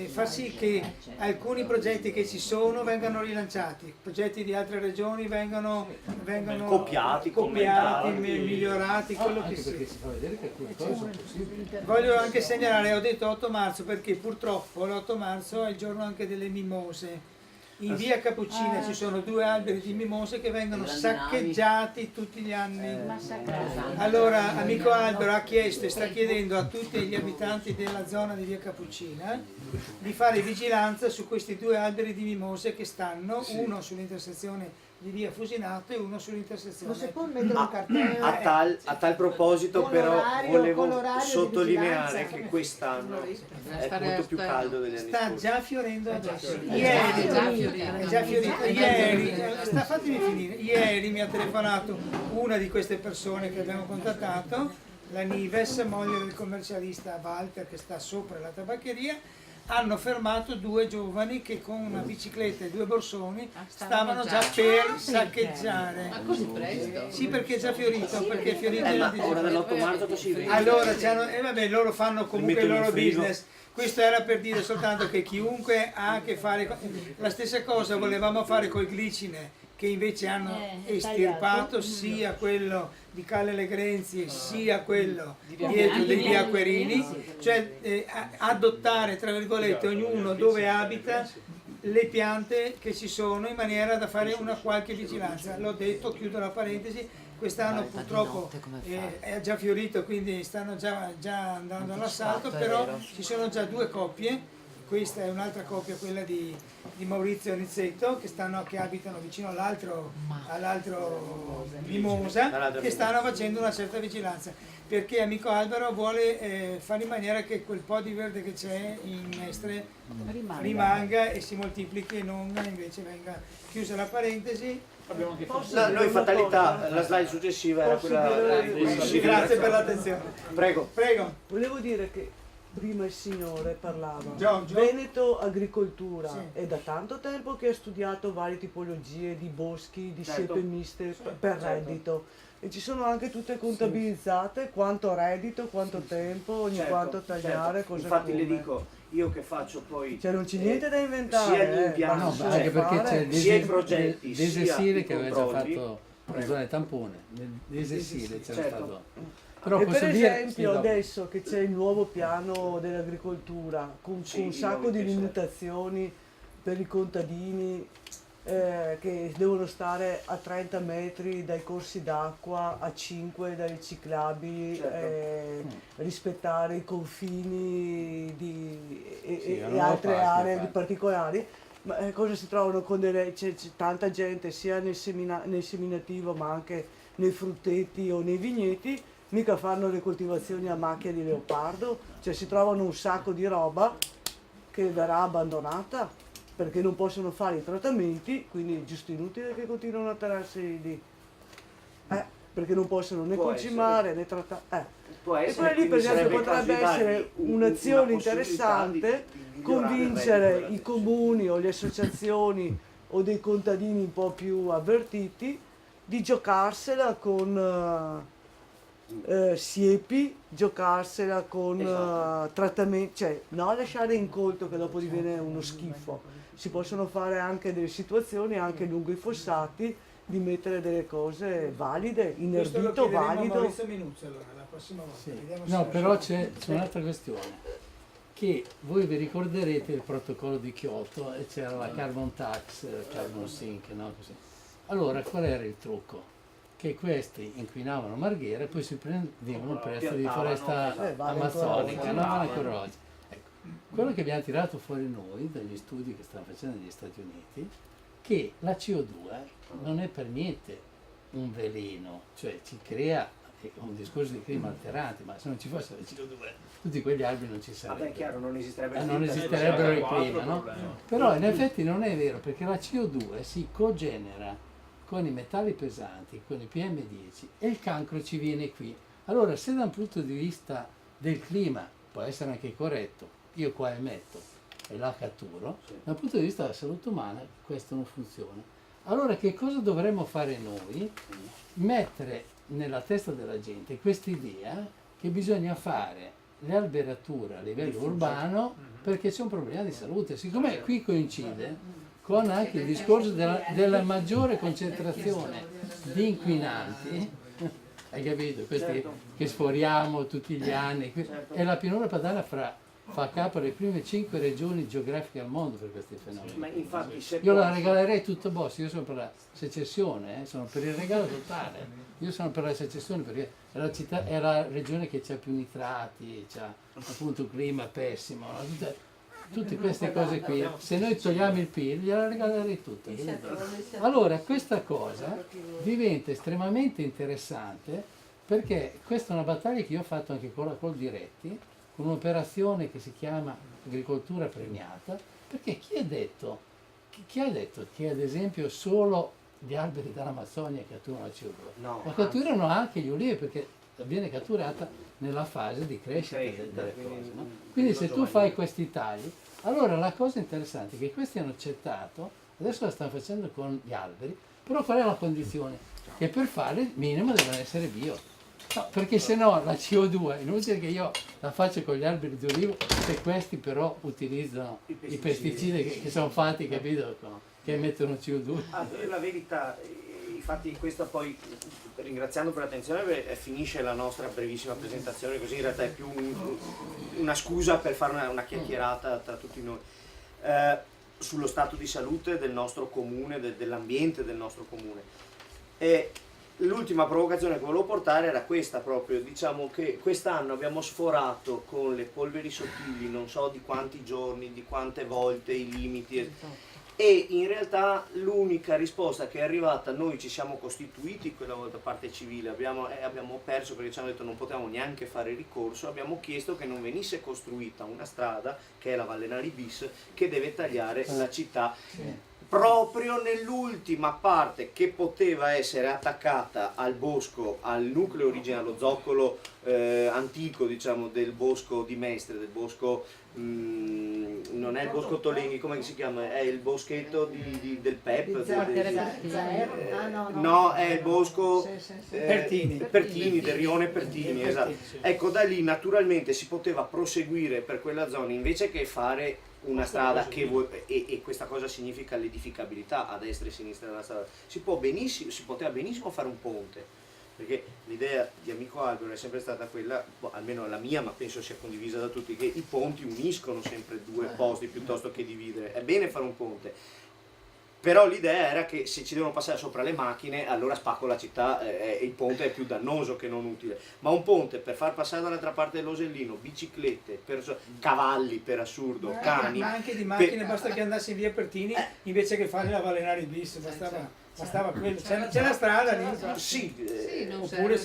far sì che alcuni progetti che ci sono vengano rilanciati, progetti di altre regioni vengano Copiati, commentati. migliorati, quello che Anche perché sia. si fa vedere che alcune cose sono possibili. Voglio anche segnalare, ho detto 8 marzo perché purtroppo l'8 marzo è il giorno anche delle mimose. In via Cappuccina ci sono 2 alberi di mimose che vengono saccheggiati tutti gli anni. Allora Amico Albero ha chiesto e sta chiedendo a tutti gli abitanti della zona di via Cappuccina di fare vigilanza su questi 2 alberi di mimose che stanno, uno sull'intersezione di via Fusinato e uno sull'intersezione. Non si può mettere un cartello? A tal proposito Con però l'orario- con volevo l'orario di sottolineare vigilanza. che quest'anno è stare molto più all'esterno. caldo degli anni Sta scorsi. già fiorendo adesso. È Ieri, già fiorito. è già fiorito. Ieri, fatemi finire. Ieri mi ha telefonato una di queste persone che abbiamo contattato, la Nives, moglie del commercialista Walter che sta sopra la tabaccheria. Hanno fermato 2 giovani che con una bicicletta e 2 borsoni stavano già per saccheggiare. Ma così presto? Sì, perché è già fiorito, perché è fiorito il Ma 25. ora dell'8 marzo così vede. Allora, vabbè, loro fanno comunque il mettono in loro frigo. business. Questo era per dire soltanto che chiunque ha a che fare con... La stessa cosa volevamo fare col glicine, che invece hanno estirpato sia quello di Calle Legrenzi sia quello dietro dei via Querini, cioè adottare, tra virgolette, ognuno dove abita le piante che ci sono in maniera da fare una qualche vigilanza. L'ho detto, chiudo la parentesi, quest'anno purtroppo è già fiorito, quindi stanno già andando all'assalto, però ci sono già 2 coppie, questa è un'altra coppia, quella di Maurizio Rizzetto, che abitano vicino all'altro Mimosa, che stanno facendo una certa vigilanza, perché Amico Albero vuole fare in maniera che quel po' di verde che c'è in Mestre rimanga e si moltiplichi e non invece venga chiusa la parentesi. Abbiamo anche Noi in fatalità, la slide successiva era quella di cui si Grazie per l'attenzione. Prego. Prego. Volevo dire che prima il signore parlava Giorgio. Veneto agricoltura, Sì. è da tanto tempo che ha studiato varie tipologie di boschi, di Certo. siepe miste per reddito e ci sono anche tutte contabilizzate quanto reddito, quanto tempo, ogni Certo, quanto tagliare, certo. cosa Infatti le come. dico, io che faccio poi Cioè non c'è niente da inventare, sia gli impianti, No, basta ma anche perché fare. c'è sia i progetti, sia Desessile i che aveva già controlli. fatto la zona tampone, Desessile c'era certo. stato. Però E per posso dire, esempio sì, dopo. adesso che c'è il nuovo piano dell'agricoltura con Sì, un i sacco nuovi di PSR. limitazioni per i contadini, che devono stare a 30 metri dai corsi d'acqua, a 5 dai ciclabili, rispettare i confini e altre aree particolari. Ma cosa si trovano con c'è tanta gente sia nel seminativo ma anche nei frutteti o nei vigneti, mica fanno le coltivazioni a macchia di leopardo, cioè si trovano un sacco di roba che verrà abbandonata perché non possono fare i trattamenti, quindi è giusto inutile che continuino a tenersi lì. Perché non possono né concimare né trattare. E poi lì per esempio potrebbe essere un'azione interessante convincere i comuni o le associazioni o dei contadini un po' più avvertiti di giocarsela con siepi, giocarsela con trattamenti, cioè non lasciare incolto che dopo diviene uno schifo. Si possono fare anche delle situazioni anche lungo i fossati di mettere delle cose valide, inerbito valido. Maurizio Minuzzi allora, la prossima volta. Sì. Vediamo No, se però c'è un'altra questione, che voi vi ricorderete il protocollo di Kyoto e c'era la carbon tax, carbon sink, no? Così. Allora, qual era il trucco? Che questi inquinavano Marghera e poi si prendevano il prezzo di foresta amazzonica, no? Vale ancora oggi. Ecco, quello che abbiamo tirato fuori noi dagli studi che stanno facendo negli Stati Uniti, che la CO2 non è per niente un veleno, cioè ci crea un discorso di clima alterante, ma se non ci fosse la CO2 tutti quegli alberi non ci sarebbero. Vabbè, chiaro, non esisterebbe non esisterebbero il clima, no? Però in effetti non è vero, perché la CO2 si cogenera con i metalli pesanti, con i PM10 e il cancro ci viene qui. Allora, se da un punto di vista del clima può essere anche corretto, io qua emetto e la catturo, dal punto di vista della salute umana questo non funziona. Allora che cosa dovremmo fare noi? Mettere nella testa della gente quest'idea che bisogna fare le alberature a livello urbano perché c'è un problema di salute. Siccome qui coincide con anche il discorso della maggiore concentrazione di inquinanti, hai capito? Questi che sforiamo tutti gli anni, e la pianura padana fa capo alle prime 5 regioni geografiche al mondo per questi fenomeni. Ma infatti, io la regalerei tutto Bossi, io sono per la secessione, sono per il regalo totale, io sono per la secessione perché è la regione che ha più nitrati, ha appunto un clima pessimo, no? Tutte queste cose qui, se noi togliamo il PIL gliela regalerei tutta. Allora questa cosa diventa estremamente interessante perché questa è una battaglia che io ho fatto anche con la Coldiretti, con un'operazione che si chiama agricoltura premiata, perché chi ha detto che ad esempio solo gli alberi dell'Amazzonia catturano la CO2? No, ma catturano anche gli ulivi perché viene catturata nella fase di crescita delle cose. No? Quindi se tu fai questi tagli, allora la cosa interessante è che questi hanno accettato, adesso la stanno facendo con gli alberi, però qual è la condizione? Che per fare il minimo devono essere bio. No, perché se no la CO2 è inutile che io la faccia con gli alberi di olivo se questi però utilizzano i pesticidi che sono fatti, capito? Che emettono CO2. A dire la verità, infatti questa poi, ringraziando per l'attenzione, finisce la nostra brevissima presentazione, così in realtà è più una scusa per fare una chiacchierata tra tutti noi. Sullo stato di salute del nostro comune, dell'ambiente del nostro comune. E l'ultima provocazione che volevo portare era questa proprio, diciamo che quest'anno abbiamo sforato con le polveri sottili, non so di quanti giorni, di quante volte i limiti, e in realtà l'unica risposta che è arrivata, noi ci siamo costituiti quella volta parte civile, abbiamo perso perché ci hanno detto non potevamo neanche fare ricorso, abbiamo chiesto che non venisse costruita una strada, che è la Vallenari bis, che deve tagliare la città. Proprio nell'ultima parte che poteva essere attaccata al bosco, al nucleo originale, allo zoccolo antico, diciamo, del bosco di Mestre, del bosco, non è il bosco Tolenghi, come si chiama? È il boschetto del PEP. No, è il bosco Pertini, del rione Pertini, esatto. Ecco, da lì naturalmente si poteva proseguire per quella zona invece che fare una strada e questa cosa significa l'edificabilità a destra e a sinistra della strada. Si poteva benissimo fare un ponte, perché l'idea di Amico Albero è sempre stata quella, almeno la mia, ma penso sia condivisa da tutti, che i ponti uniscono sempre due posti piuttosto che dividere. È bene fare un ponte. Però l'idea era che se ci devono passare sopra le macchine, allora spacco la città e il ponte è più dannoso che non utile. Ma un ponte per far passare dall'altra parte dell'Osellino biciclette, cavalli per assurdo, cani. Ma anche di macchine, basta che andassi in via Pertini invece che fare la Valenari bis, bastava quello. C'è la strada lì. Sì, oppure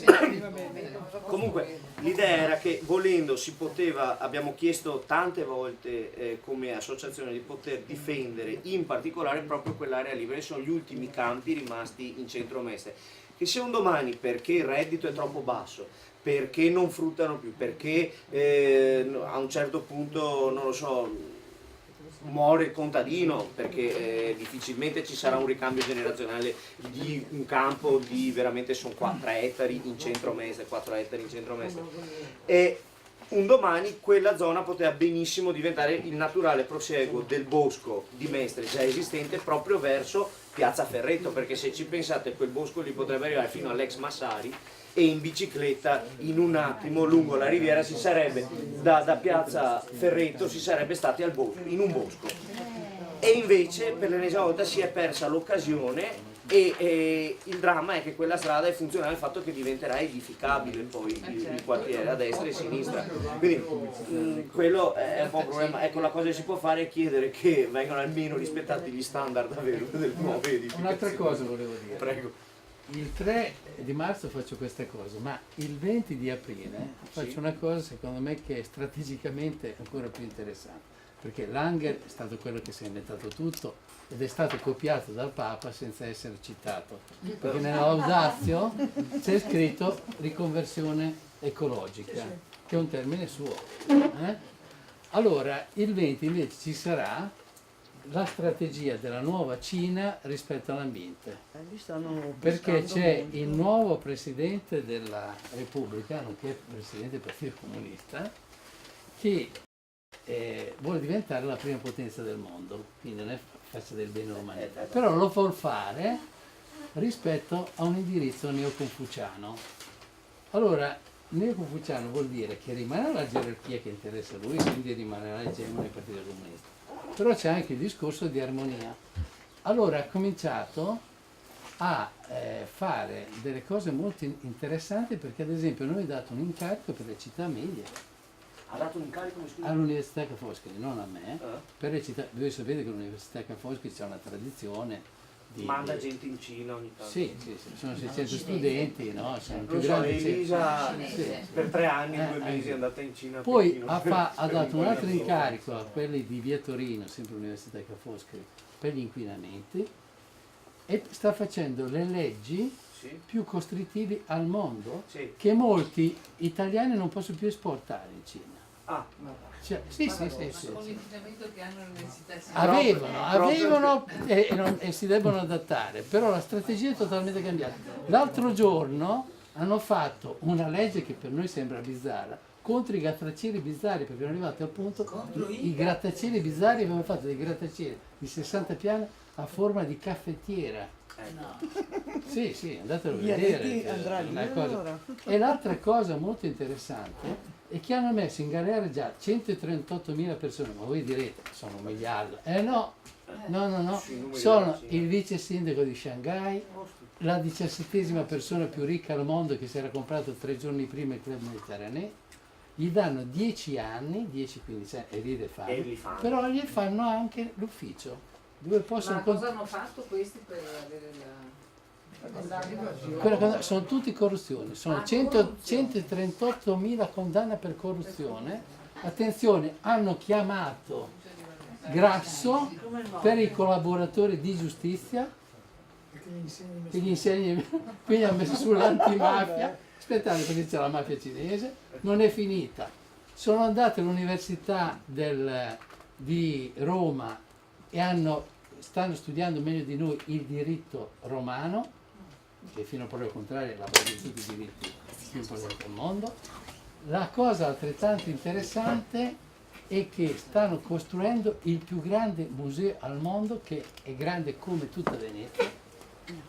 comunque l'idea era che volendo si poteva, abbiamo chiesto tante volte come associazione di poter difendere in particolare proprio quell'area lì, perché sono gli ultimi campi rimasti in centro Mestre, che se un domani, perché il reddito è troppo basso, perché non fruttano più, perché a un certo punto, non lo so, muore il contadino, perché difficilmente ci sarà un ricambio generazionale di un campo di veramente sono 4 ettari in centro Mestre, 4 ettari in centro Mestre, e un domani quella zona poteva benissimo diventare il naturale prosieguo del bosco di Mestre già esistente proprio verso Piazza Ferretto, perché se ci pensate quel bosco lì potrebbe arrivare fino all'ex Massari, e in bicicletta in un attimo lungo la riviera si sarebbe da Piazza Ferretto si sarebbe stati al bosco, in un bosco. E invece per l'ennesima volta si è persa l'occasione e il dramma è che quella strada è funzionale al fatto che diventerà edificabile poi il quartiere a destra e a sinistra, quindi quello è un po' un problema. Ecco, la cosa che si può fare è chiedere che vengano almeno rispettati gli standard delle nuove edificazioni. Un'altra cosa volevo dire. Prego. Il 3 di marzo faccio questa cosa, ma il 20 di aprile faccio una cosa secondo me che è strategicamente ancora più interessante, perché l'Anger è stato quello che si è inventato tutto ed è stato copiato dal Papa senza essere citato, perché nella Laudatio c'è scritto riconversione ecologica, che è un termine suo. Allora, il 20 invece ci sarà la strategia della nuova Cina rispetto all'ambiente, perché c'è il nuovo presidente della Repubblica, nonché presidente del Partito Comunista, che vuole diventare la prima potenza del mondo, quindi non è faccia del bene all'umanità, però lo vuol fare rispetto a un indirizzo neoconfuciano. Allora, neoconfuciano vuol dire che rimane la gerarchia che interessa a lui, quindi rimarrà egemone del Partito Comunista. Però c'è anche il discorso di armonia. Allora ha cominciato a fare delle cose molto interessanti, perché ad esempio noi abbiamo dato un incarico per le città medie. Ha dato un incarico all'Università Ca' Foscari, non a me, per le città. Voi sapete che l'Università Ca' Foscari c'è una tradizione manda gente in Cina ogni tanto. Sì, sono 600 studenti, no? Sono più grandi. Elisa per 3 anni, 2 mesi è andata in Cina. Poi ha dato un altro incarico a quelli di Via Torino, sempre l'Università Ca' Foscari, per gli inquinamenti, e sta facendo le leggi più costrittivi al mondo, che molti italiani non possono più esportare in Cina. Sì. Con l'inquinamento che hanno l'università avevano e si debbono adattare, però la strategia è totalmente cambiata. L'altro giorno hanno fatto una legge che per noi sembra bizzarra contro i grattacieli bizzarri, perché erano arrivati al punto i grattacieli bizzarri, avevano fatto dei grattacieli di 60 piani a forma di caffettiera. Sì, andatelo a vedere. E l'altra cosa molto interessante è che hanno messo in galera già 138.000 persone, ma voi direte sono un miliardo. No, sono il vice sindaco di Shanghai, la 17ª persona più ricca al mondo che si era comprato 3 giorni prima il Club Mediterraneo, gli danno 10 anni, 10-15 anni, e li fanno, però gli fanno anche l'ufficio, dove possono... Ma cosa hanno fatto questi per avere sono tutti corruzione, sono 138.000 condanne per corruzione. Attenzione, hanno chiamato Grasso per i collaboratori di giustizia, che gli insegna, quindi ha messo sull'antimafia. Aspettate, perché c'è la mafia cinese, non è finita. Sono andate all'università di Roma e stanno studiando meglio di noi il diritto romano, che fino a prova contraria è la base di tutti i diritti più importanti del mondo. La cosa altrettanto interessante è che stanno costruendo il più grande museo al mondo, che è grande come tutta Venezia,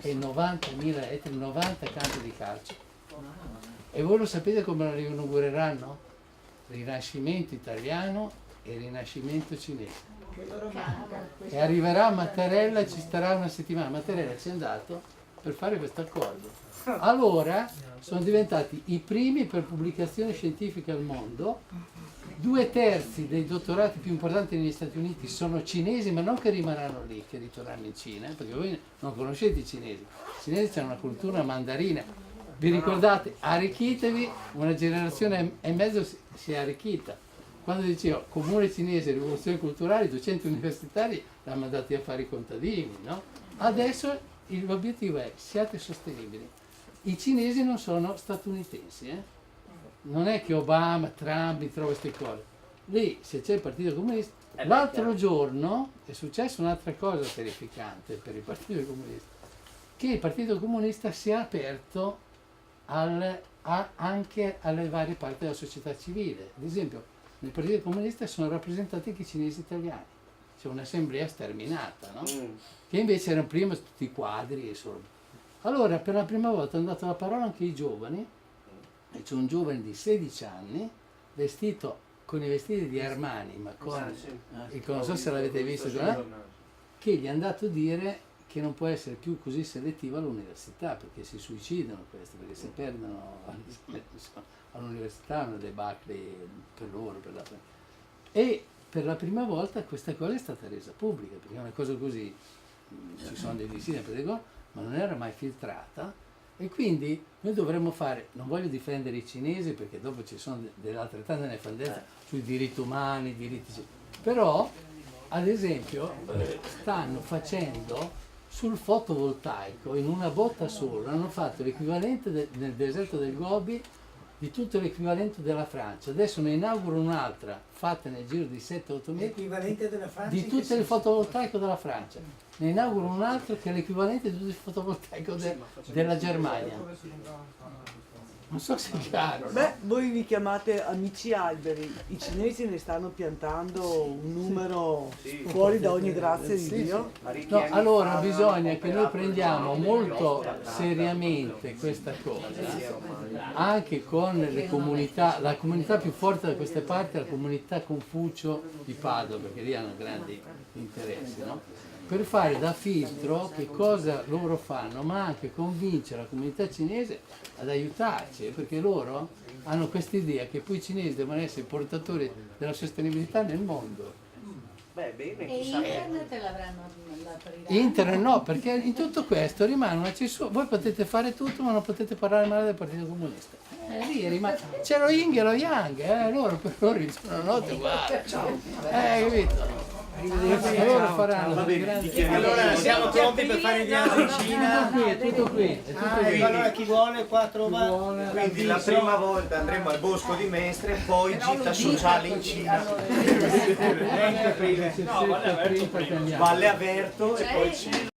e 90.000 ettari, 90 campi di calcio. E voi lo sapete come lo inaugureranno? Rinascimento italiano, il Rinascimento cinese. Che loro manca. E arriverà a Mattarella e ci starà una settimana. Mattarella ci è andato per fare questo accordo. Allora sono diventati i primi per pubblicazione scientifica al mondo. 2/3 dei dottorati più importanti negli Stati Uniti sono cinesi, ma non che rimarranno lì, che ritorneranno in Cina, perché voi non conoscete i cinesi. I cinesi hanno una cultura mandarina. Vi ricordate? Arricchitevi, una generazione e mezzo si è arricchita. Quando dicevo comune cinese, rivoluzione culturale, i docenti universitari l'hanno mandati a fare i contadini, no? Adesso l'obiettivo è siate sostenibili. I cinesi non sono statunitensi, non è che Obama, Trump mi trova queste cose. Lì, se c'è il Partito Comunista, l'altro giorno è successa un'altra cosa terrificante per il Partito Comunista, che il Partito Comunista si è aperto anche alle varie parti della società civile. Ad esempio, nel Partito Comunista sono rappresentati anche i cinesi italiani. C'è un'assemblea sterminata, no? Che invece erano prima tutti i quadri e solo. Allora, per la prima volta hanno dato la parola anche ai giovani, e c'è un giovane di 16 anni, vestito con i vestiti di Armani, ma non so se l'avete visto, che gli è andato a dire che non può essere più così selettivo all'università, perché si suicidano questi, perché se perdono all'università hanno dei debacle per loro. E per la prima volta questa cosa è stata resa pubblica, perché è una cosa così, ci sono dei dissidenti, ma non era mai filtrata, e quindi noi dovremmo fare, non voglio difendere i cinesi perché dopo ci sono delle altrettante nefandezze sui diritti umani, però ad esempio stanno facendo sul fotovoltaico, in una botta sola, hanno fatto l'equivalente nel deserto del Gobi di tutto l'equivalente della Francia. Adesso ne inauguro un'altra fatta nel giro di 7-8 mesi. L'equivalente della Francia? Di tutto il fotovoltaico della Francia. Ne inauguro un altro che è l'equivalente di tutto il fotovoltaico della Germania. Non so se è chiaro. Beh, voi vi chiamate amici alberi, i cinesi ne stanno piantando un numero fuori da ogni grazia di Dio. No, allora bisogna che noi prendiamo molto seriamente questa cosa, anche con le comunità, la comunità più forte da queste parti è la comunità Confucio di Padova, perché lì hanno grandi interessi, no? Per fare da filtro che cosa loro fanno, ma anche convincere la comunità cinese ad aiutarci, perché loro hanno questa idea che poi i cinesi devono essere i portatori della sostenibilità nel mondo. Beh, bene, E chissà. internet l'avranno aprirà? Internet no, perché in tutto questo rimane una censura. Voi potete fare tutto, ma non potete parlare male del Partito Comunista. Lì rimane. C'è lo yin e lo yang, loro per loro il giorno notte uguale. Capito? Allora faranno dei grandi. Allora siamo pronti per fare il viaggio in Cina. È tutto qui. Allora chi vuole 4 va. Quindi la prima volta andremo al Bosco di Mestre, poi gita sociale in Cina. No, Valle Averto e poi Cina.